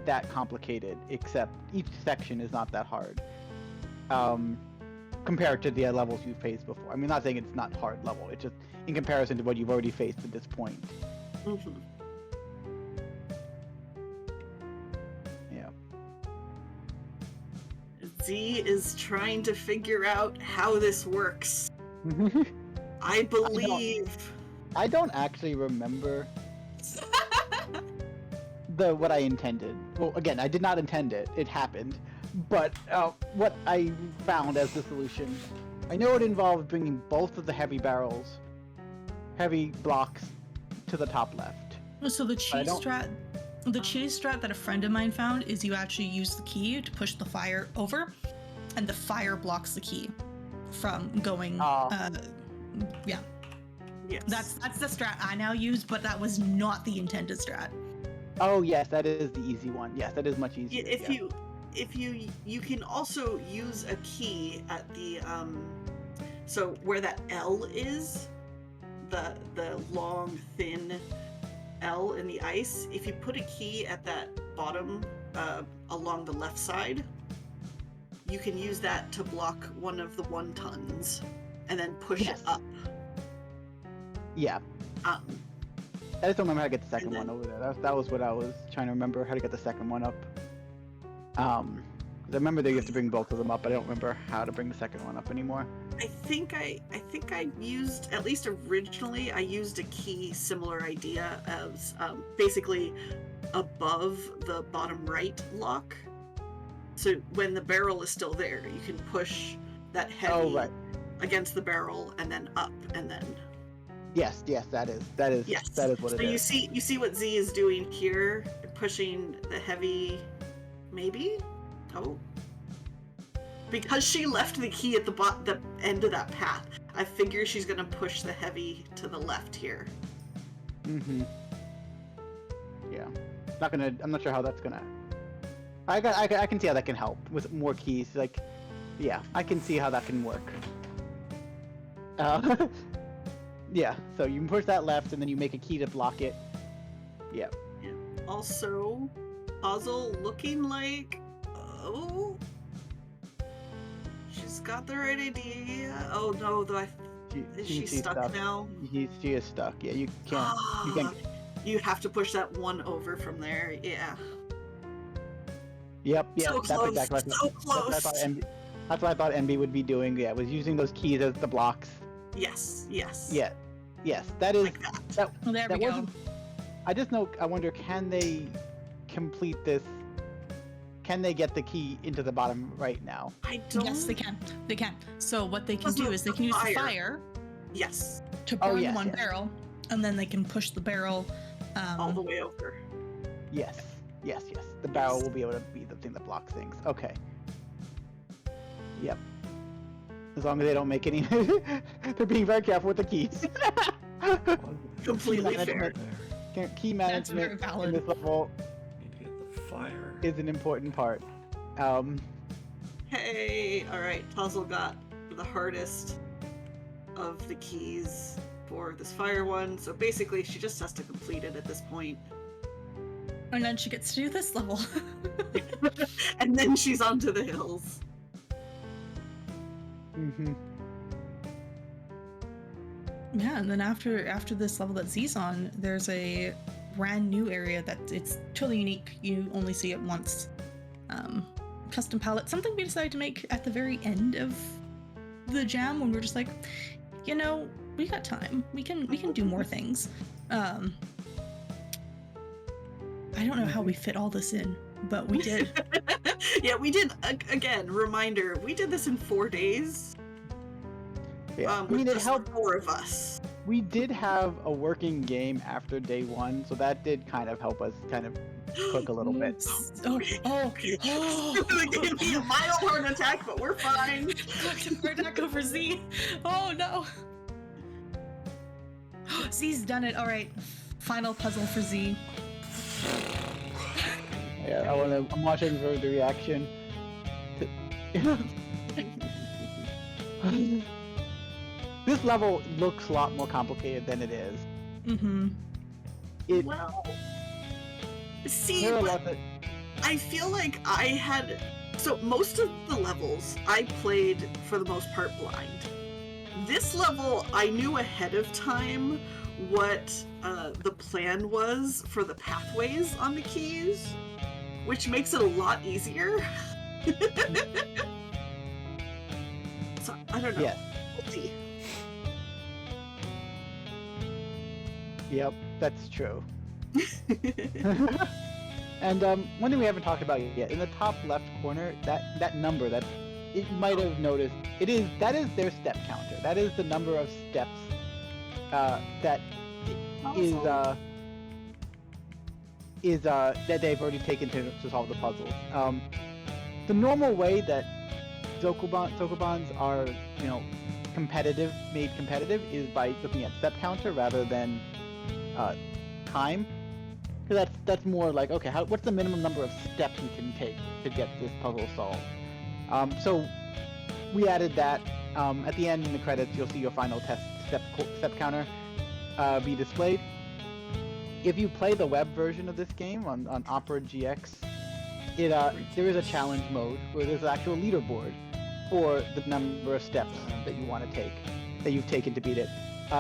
that complicated. Except each section is not that hard. Compared to the levels you've faced before. I mean, not saying it's not hard level. It's just in comparison to what you've already faced at this point. Mm-hmm. Yeah. Z is trying to figure out how this works. I believe. I don't actually remember what I intended. Well, again, I did not intend it. It happened. But what I found as the solution, I know it involved bringing both of the heavy blocks to the top left. So the cheese strat that a friend of mine found is you actually use the key to push the fire over, and the fire blocks the key from going. Yeah. Yes. That's the strat I now use, but that was not the intended strat. Oh yes, that is the easy one. Yes, that is much easier. Yeah, if you can also use a key at the so where that L is, the long thin L in the ice, if you put a key at that bottom along the left side, you can use that to block one of the 1-tons and then push Yes. it up. Yeah. I just don't remember how to get the second And then- one over there. That was what I was trying to remember, how to get the second one up. 'Cause I remember that you have to bring both of them up, but I don't remember how to bring the second one up anymore. I think I used, at least originally, I used a key similar idea as basically above the bottom right lock. So when the barrel is still there, you can push that heavy right. against the barrel and then up and then. Yes, that is Yes. that is what So it is. you see what Z is doing here, pushing the heavy, maybe? Oh. Because she left the key at the end of that path, I figure she's gonna push the heavy to the left here. Mm-hmm. Yeah. I'm not sure how that's gonna. I can see how that can help with more keys. Like, yeah, I can see how that can work. Yeah. So you can push that left, and then you make a key to block it. Yeah. Also, t0zzle looking like, oh, she's got the right idea. Oh no, though is she stuck now? She is stuck. Yeah, you can't. You can't. You have to push that one over from there. Yeah. Yep. So That's close. exactly So close. That's what I thought NB would be doing. Yeah, was using those keys as the blocks. Yes. Yes. Yeah. Yes, that is. Like that. Well, there we go. Wasn't. I just know. I wonder, can they complete this? Can they get the key into the bottom right now? I don't. Yes, they can. They can. So what they can do is they can use the fire Yes. to burn one barrel, and then they can push the barrel all the way over. Yes. The barrel will be able to be the thing that blocks things. Okay. Yep. As long as they don't make any. They're being very careful with the keys. Completely fair. Key management in this level Need to get the fire. is an important part. Hey, all right. t0zzle got the hardest of the keys for this fire one, so basically she just has to complete it at this point. And then she gets to do this level. And then she's onto the hills. Mm-hmm. Yeah, and then after this level that Z's on, there's a brand new area that it's totally unique. You only see it once. Custom palette, something we decided to make at the very end of the jam when we were just like, you know, we got time. We can do more things. I don't know how we fit all this in, but we did. Yeah, we did. Again, reminder, we did this in 4 days. Yeah, I with mean, it just helped. 4 of us. We did have a working game after day 1, so that did kind of help us kind of cook a little bit. Okay. They gave me a mild heart attack, but we're fine. Heart attack over Z. Oh no. Z's done it. All right. Final puzzle for Z. Yeah, I'm watching for the reaction. This level looks a lot more complicated than it is. Mm-hmm. Well, see, There are but lots of, I feel like I had. So most of the levels I played for the most part blind. This level, I knew ahead of time what the plan was for the pathways on the keys, which makes it a lot easier. So I don't know. Yes. We'll see. Yep, that's true. And one thing we haven't talked about yet, in the top left corner, that number that it might have noticed, that is their step counter. That is the number of steps that they've already taken to solve the puzzles. The normal way that Zokobans are, made competitive is by looking at step counter rather than time. Because that's more like, okay, what's the minimum number of steps you can take to get this puzzle solved? So we added that. At the end in the credits, you'll see your final test step counter be displayed. If you play the web version of this game on Opera GX, there is a challenge mode where there's an actual leaderboard for the number of steps that you want to take, that you've taken to beat it.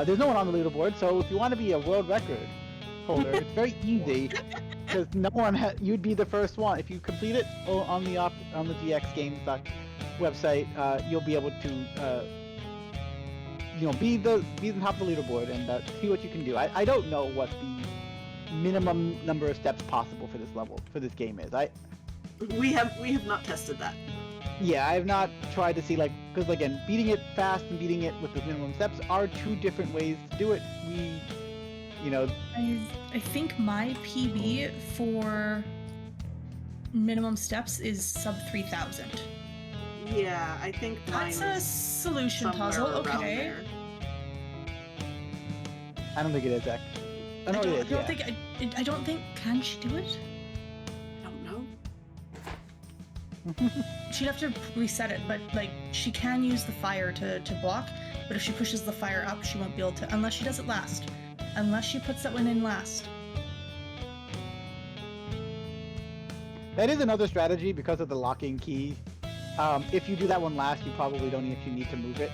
There's no one on the leaderboard, so if you want to be a world record holder, it's very easy because no one you'd be the first one. If you complete it on the GX Games website, you'll be able to be the top of the leaderboard and see what you can do. I don't know what the minimum number of steps possible for this game is. We have not tested that. Yeah, I have not tried to see, because again, beating it fast and beating it with the minimum steps are two different ways to do it. I think my PB for minimum steps is sub 3,000. Yeah, I think mine That's a is solution somewhere puzzle. around Okay. there. I don't think it is, actually. I don't think. Can she do it? I don't know. She'd have to reset it, but she can use the fire to block. But if she pushes the fire up, she won't be able to, unless she does it last. Unless she puts that one in last. That is another strategy because of the locking key. If you do that one last, you probably don't actually need to move it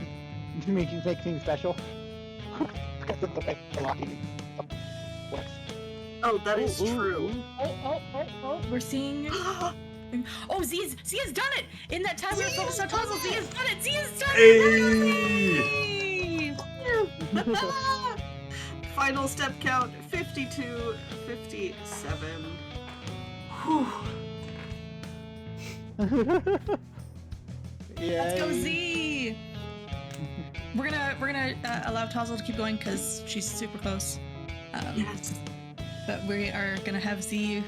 to make things special. Because of the way the locking works. Oh, that is Ooh, true. Oh, we're seeing. Oh, Z has done it! In that time we were focused on t0zzle, Z has done it! Z has done it! Hey! Final step count 52, 57. Whew. Let's go, Yay. Z! We're gonna allow t0zzle to keep going because she's super close. Yes. But we are gonna have Z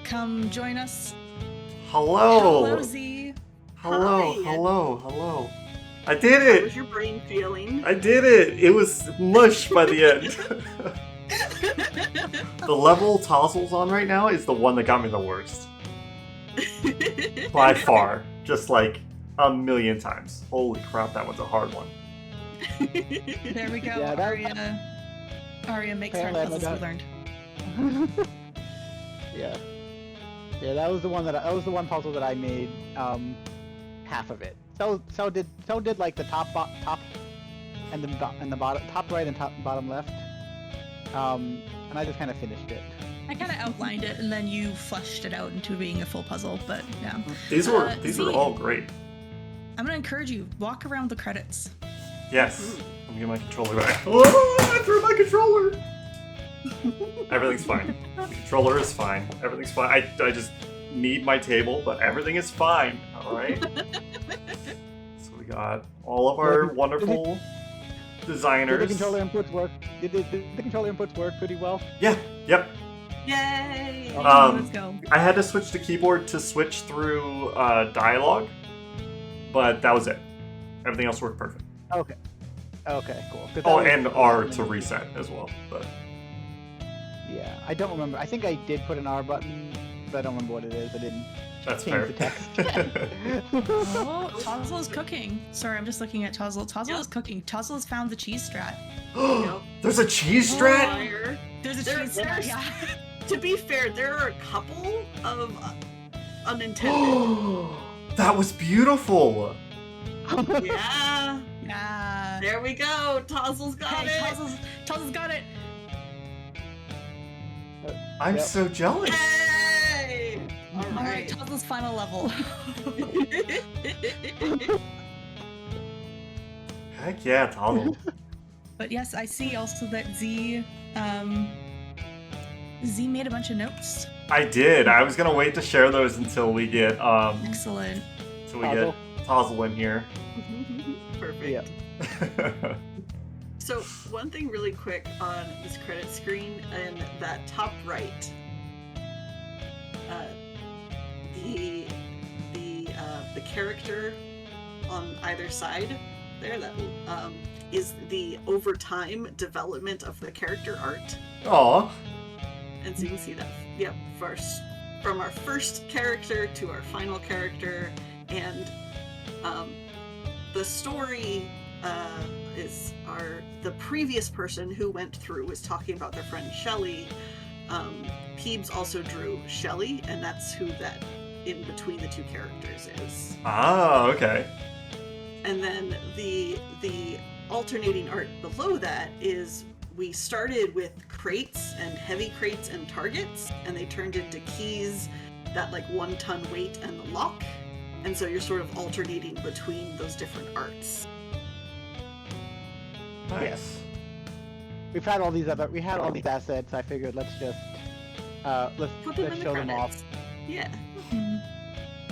come join us. Hello! Hello, Z. Hello, Hi. hello. I did How was it! your brain feeling? I did it! It was mush by the end. The level t0zzle's on right now is the one that got me the worst. By far. Just like a million times. Holy crap, that one's a hard one. There we go, Yeah, that- Arrya makes hard Apparently I'm puzzles, we not- learned. Yeah. Yeah, that was the one puzzle that I made half of it. So did like the top and the bottom, top right and bottom left. And I just kind of finished it. I kind of outlined it, and then you fleshed it out into being a full puzzle, but yeah. These were all great. I'm gonna encourage you, walk around the credits. Yes. I'm getting my controller back. Oh, I threw my controller! Everything's fine. The controller is fine. Everything's fine. I just need my table, but everything is fine. Alright? So we got all of our wonderful Did designers. the controller inputs work? Did the controller inputs work pretty well? Yeah, yep. Yay! Let's go. I had to switch the keyboard to switch through dialogue, but that was it. Everything else worked perfect. Okay. Okay, cool. 'Cause that Oh, was- and R to reset as well. But Yeah, I don't remember. I think I did put an R button, but I don't remember what it is. I didn't that's change fair. the text. Oh, t0zzle is cooking. Sorry, I'm just looking at t0zzle. t0zzle is cooking. t0zzle has found the cheese strat. Yep. There's a cheese strat? Fire. There's a There- cheese strat, there's- yeah. To be fair, there are a couple of unintended. That was beautiful. Yeah. Yeah. There we go. t0zzle's got Hey, it. t0zzle's got it. I'm Yep. so jealous. Yay! All All right, right. t0zzle's final level. Heck yeah, t0zzle. But yes, I see also that Z made a bunch of notes. I did. I was gonna wait to share those until we get Excellent. t0zzle in here. Perfect. Yeah. So one thing really quick on this credit screen and that top right, the character on either side there, that is the over time development of the character art. Aw. And so you can see that, yep, first from our first character to our final character, and the story is the previous person who went through was talking about their friend Shelley. Peebs also drew Shelley, and that's who that in between the two characters is. Ah, okay. And then the alternating art below that is we started with crates and heavy crates and targets, and they turned into keys that like 1 ton weight and the lock. And so you're sort of alternating between those different arts. Nice. We had all these assets. I figured let's just Put them let's in the show them off. credits. Yeah.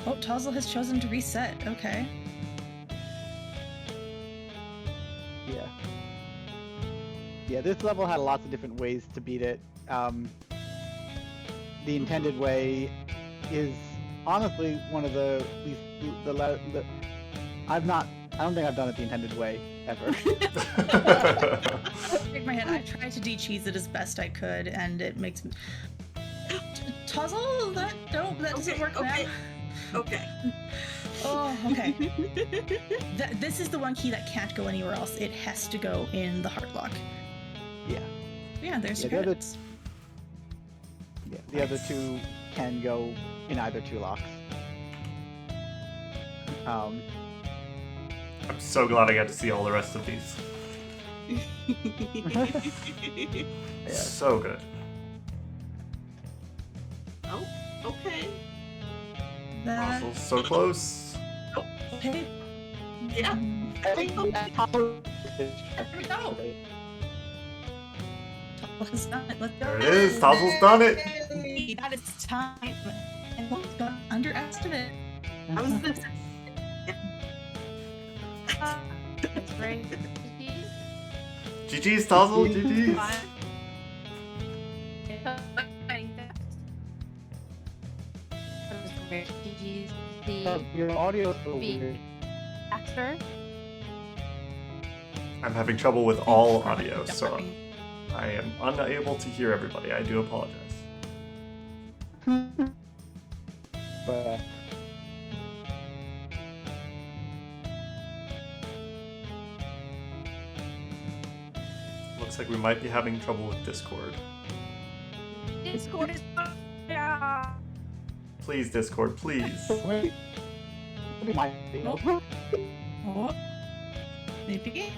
Oh, t0zzle has chosen to reset. Okay. Yeah. Yeah, this level had lots of different ways to beat it. The intended way is honestly one of the least. I don't think I've done it the intended way ever. Shake my head. I tried to de-cheese it as best I could, and it makes me. t0zzle, that doesn't work okay. now. Okay. Oh, okay. This is the one key that can't go anywhere else. It has to go in the heart lock. Yeah. Yeah, there's Yeah, your the other- credits. Yeah, the other two can go in either two locks. I'm so glad I got to see all the rest of these. So good. Oh, okay. That. Also so close. Okay. Yeah. I think that Topple There we go. Let's done it. Let's go. There it is. t0zzle's done it. Yay, that is time. And well done. Underestimate. I was gonna say, That's great. GG's, t0zzle. GG's. your audio is so Be- weird. Actor. I'm having trouble with all audio, so I am unable to hear everybody. I do apologize. But Looks like we might be having trouble with Discord. Discord is. Yeah. Please, Discord, please. wait, maybe my Oh. Maybe.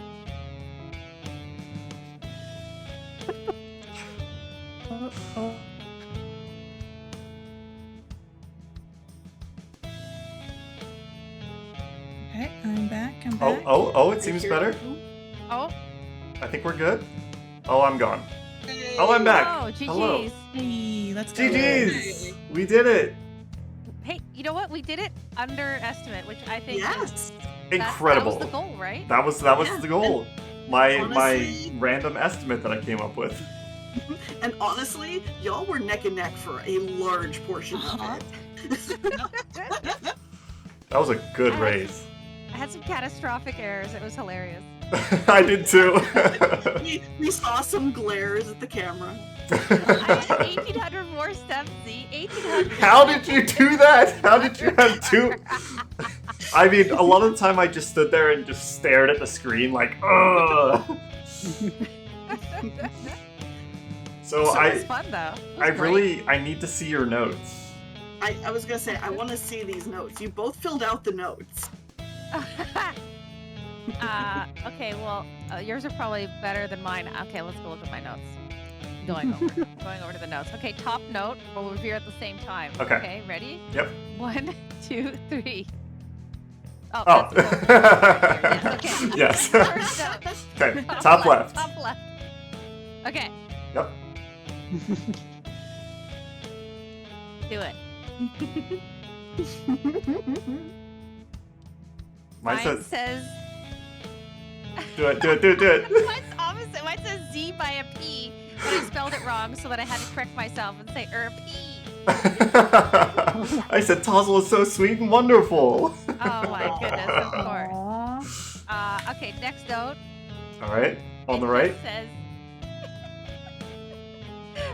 Oh. Okay, I'm back. Oh, it seems better. Oh. I think we're good. Oh, I'm gone. Oh, I'm back. Oh, GG's. Hello. Hey, let's go. GG's! We did it! Hey, you know what? We did it underestimate, which I think is yes. Incredible. That was the goal, right? That was Yeah. the goal. My Honestly- random estimate that I came up with. And honestly, y'all were neck and neck for a large portion Uh-huh. of That was a good I- race. I had some catastrophic errors. It was hilarious. I did too. it. We saw some glares at the camera. I had 1,800 more steps, Z. 1,800. How did you do that? How did you have two? I mean, a lot of the time I just stood there and just stared at the screen like, ugh. So It I was fun though. It was I great. really I need to see your notes. I was gonna say, I want to see these notes. You both filled out the notes. Okay, well, yours are probably better than mine. Okay, let's go look at my notes. Going over to the notes. Okay, top note. We'll review at the same time. Okay. Okay, ready? Yep. 1, 2, 3. Oh. Oh. That's the goal. Okay. Yes. First note. Okay, top left. Top left. Okay, Yep. do it. Mine says says. do it. Mine's opposite. Mine says Z by a P, but I spelled it wrong, so that I had to correct myself and say P. I said t0zzle is so sweet and wonderful. Oh my goodness, of course. Aw. Okay, next note. All right, on It the right. just says.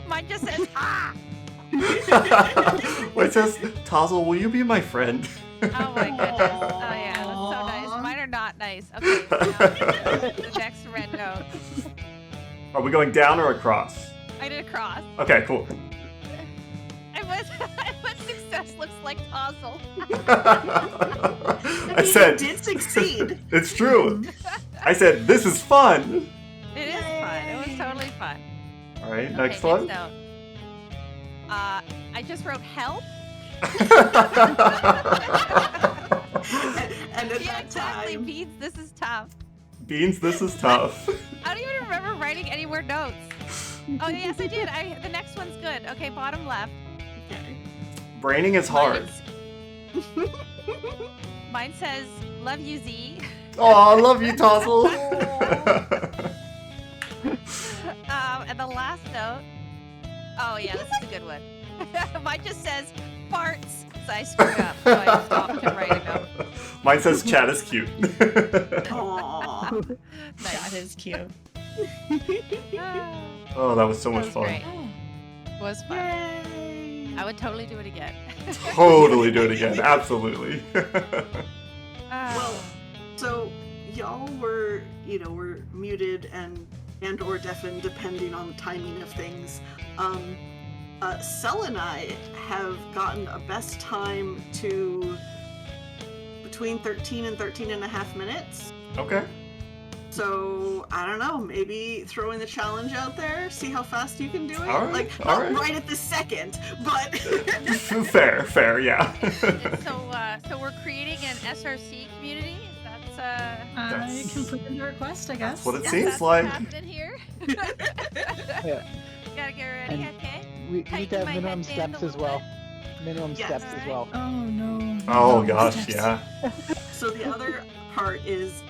Mine just says ah. It says t0zzle, will you be my friend? Oh my goodness. Oh yeah, that's so nice. Mine are not nice. Okay, now the next red note. Are we going down or across? I did a cross. Okay, cool. What success looks like t0zzle. I said You did succeed. it's true. I said this is fun. It is fun. It was totally fun. All right, Okay, next one. note. I just wrote help. And at Yeah, that exactly. time, Beans, this is tough. Beans, this is tough. I don't even remember writing any more notes. Oh yes, I did. The next one's good. Okay, bottom left. okay. Braining is hard. Mine says, "Love you, Z." Oh, I love you, t0zzle. And the last note. Oh yeah, this is a good one. Mine just says farts. So I screwed up. So I stopped to write a note. Mine says chat is cute. Aw. That is cute. Ah, Oh, that was so that much was fun. great. It was fun. Yay. I would totally do it again. Totally do it again. Absolutely. Ah. Well, so y'all were muted and or deafened depending on the timing of things. Sel and I have gotten a best time to between 13 and 13 and a half minutes. Okay. So, I don't know, maybe throwing the challenge out there, see how fast you can do it? All right, Like, all not right. right at this second, but... Fair, yeah. So we're creating an SRC community. That's I can put in the request, I guess. That's what it yes, seems that's like. what's happening here. Yeah. Gotta get ready. And okay. We need to Tighten have my minimum head down a steps as little well. bit. Minimum Yes. steps as well. Oh no. Oh No gosh, steps. yeah. So the other part is,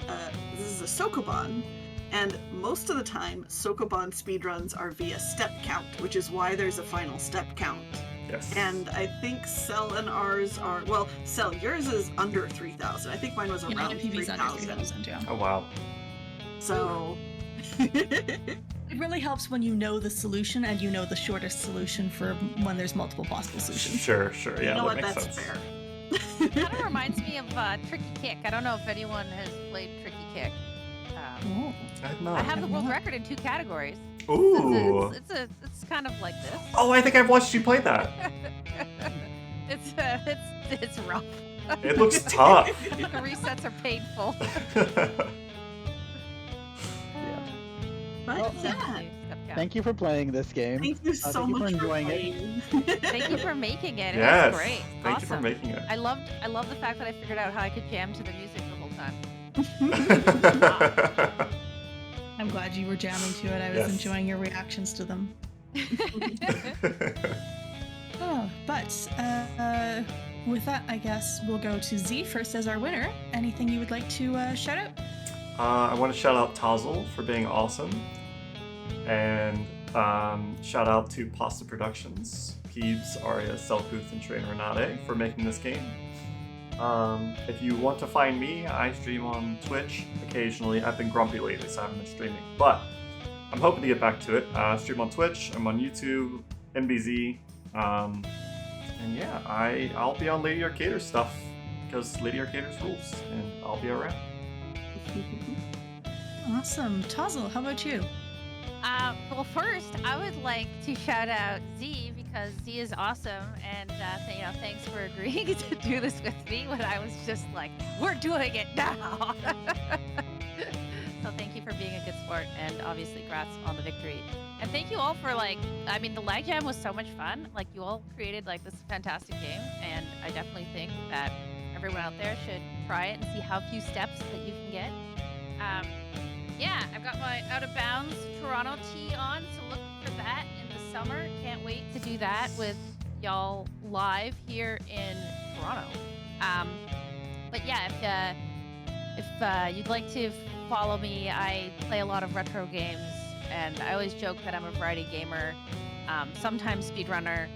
this is a Sokoban, and most of the time, Sokoban speedruns are via step count, which is why there's a final step count. Yes. And I think Sel and ours are, well, Sel, yours is under 3,000. I think mine was Yeah, around PV's under 3,000. 3,000, yeah. Oh wow. So... It really helps when you know the solution and you know the shortest solution for when there's multiple possible solutions. Sure, yeah, you know that what? makes That's sense. fair. Kind of reminds me of Tricky Kick. I don't know if anyone has played Tricky Kick. Oh. I have I not. have the world not. record in 2 categories. Ooh. It's kind of like this. Oh, I think I've watched you play that. It's rough. It looks tough. The resets are painful. But Well, yeah, Thank you for playing this game. thank you so thank you much for enjoying it. it. Thank you for making it. It Yes. was great. Thank you for Awesome. making it. I love the fact that I figured out how I could jam to the music the whole time. I'm glad you were jamming to it. I was Yes. enjoying your reactions to them. Oh, but with that, I guess we'll go to Z first as our winner. Anything you would like to shout out? I want to shout out t0zzle for being awesome. And shout out to Pasta Productions, Peebs, Arrya, Selcouth, and TrainerAnade for making this game. If you want to find me, I stream on Twitch occasionally. I've been grumpy lately, so I haven't been streaming. But I'm hoping to get back to it. I stream on Twitch, I'm on YouTube, enbyzee. And yeah, I'll be on Lady Arcader's stuff because Lady Arcader's rules, and I'll be around. Awesome. t0zzle, how about you? Well, first, I would like to shout out Z because Z is awesome, and thanks for agreeing to do this with me when I was just like, we're doing it now. So thank you for being a good sport, and obviously, congrats on the victory. And thank you all for the lag jam was so much fun. Like, you all created this fantastic game, and I definitely think that everyone out there should try it and see how few steps that you can get. Yeah, I've got my Out of Bounds Toronto tee on, so look for that in the summer. Can't wait to do that with y'all live here in Toronto. But yeah, if you'd like to follow me, I play a lot of retro games, and I always joke that I'm a variety gamer, sometimes speedrunner,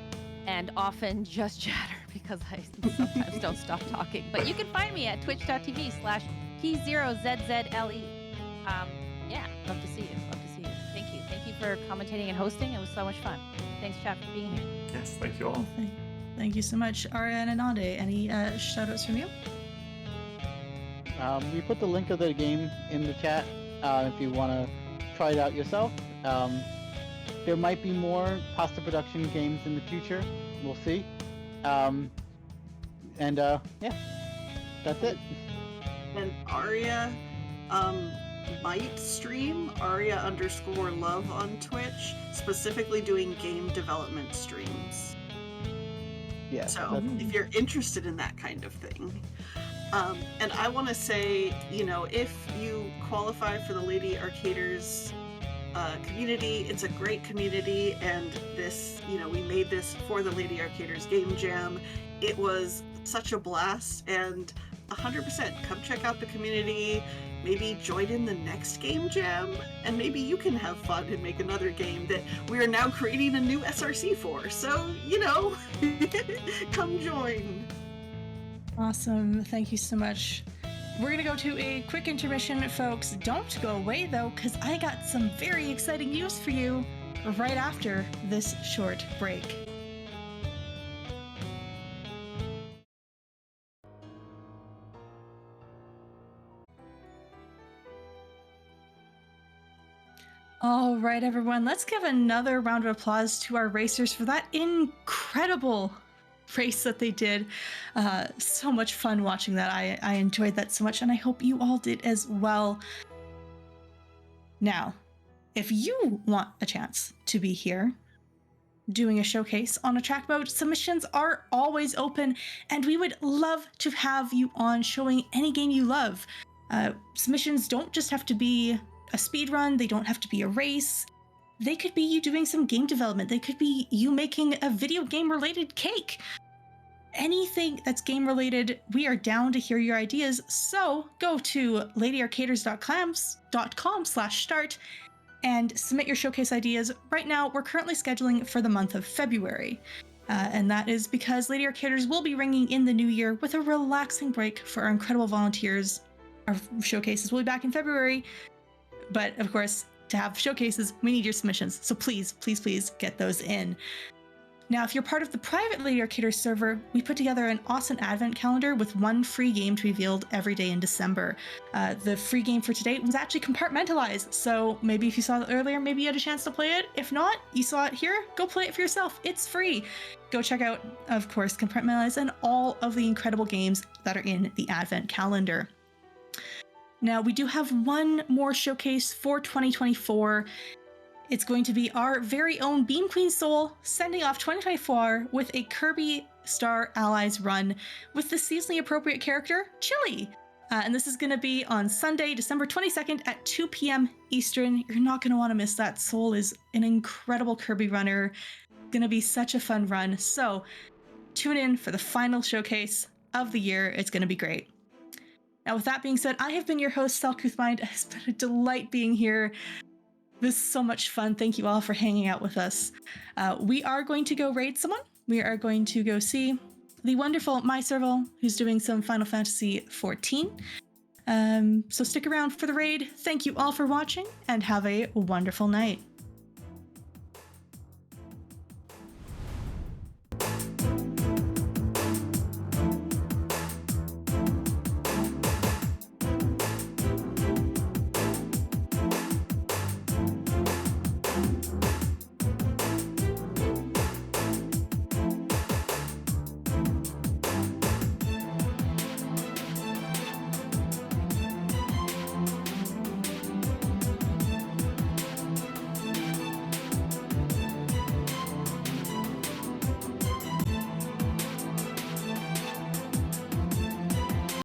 and often just chatter because I sometimes don't stop talking. But you can find me at twitch.tv/t0zzle. Yeah, love to see you. Thank you for commentating and hosting. It was so much fun. Thanks, chat, for being here. Yes, thank you all. Thank you so much. Arrya and Anande, any shout outs from you? We put the link of the game in the chat if you want to try it out yourself. There might be more Pasta Production games in the future. We'll see. Yeah, that's it. And Arrya might stream Arrya_love on Twitch, specifically doing game development streams. Yeah. So if you're interested in that kind of thing. And I want to say, if you qualify for the Lady Arcaders community, it's a great community, and this, we made this for the Lady Arcaders Game Jam. It was such a blast, and 100% come check out the community, maybe join in the next Game Jam, and maybe you can have fun and make another game that we are now creating a new SRC for. So, come join. Awesome. Thank you so much. We're going to go to a quick intermission, folks. Don't go away, though, because I got some very exciting news for you right after this short break. All right, everyone, let's give another round of applause to our racers for that incredible race that they did. So much fun watching that. I enjoyed that so much, and I hope you all did as well. Now, if you want a chance to be here doing a showcase on a track mode, submissions are always open, and we would love to have you on showing any game you love. Submissions don't just have to be a speed run, they don't have to be a race. They could be you doing some game development. They could be you making a video game related cake. Anything that's game related, we are down to hear your ideas. So go to ladyarcaders.com/start and submit your showcase ideas. Right now, we're currently scheduling for the month of February. And that is because Lady Arcaders will be ringing in the new year with a relaxing break for our incredible volunteers. Our showcases will be back in February. But of course, to have showcases, we need your submissions. So please, please, please get those in. Now, if you're part of the private Lady Arcaders server, we put together an awesome advent calendar with one free game to be revealed every day in December. The free game for today was actually Compartmentalize, so maybe if you saw it earlier, maybe you had a chance to play it. If not, you saw it here, go play it for yourself. It's free. Go check out, of course, Compartmentalize and all of the incredible games that are in the advent calendar. Now, we do have one more showcase for 2024. It's going to be our very own Beam Queen Soul sending off 2024 with a Kirby Star Allies run with the seasonally appropriate character, Chili. And this is going to be on Sunday, December 22nd at 2 p.m. Eastern. You're not going to want to miss that. Soul is an incredible Kirby runner. Going to be such a fun run. So tune in for the final showcase of the year. It's going to be great. Now, with that being said, I have been your host, selcouthmind. It's been a delight being here. This is so much fun. Thank you all for hanging out with us. We are going to go raid someone. We are going to go see the wonderful t0zzle, who's doing some Final Fantasy XIV. So stick around for the raid. Thank you all for watching, and have a wonderful night.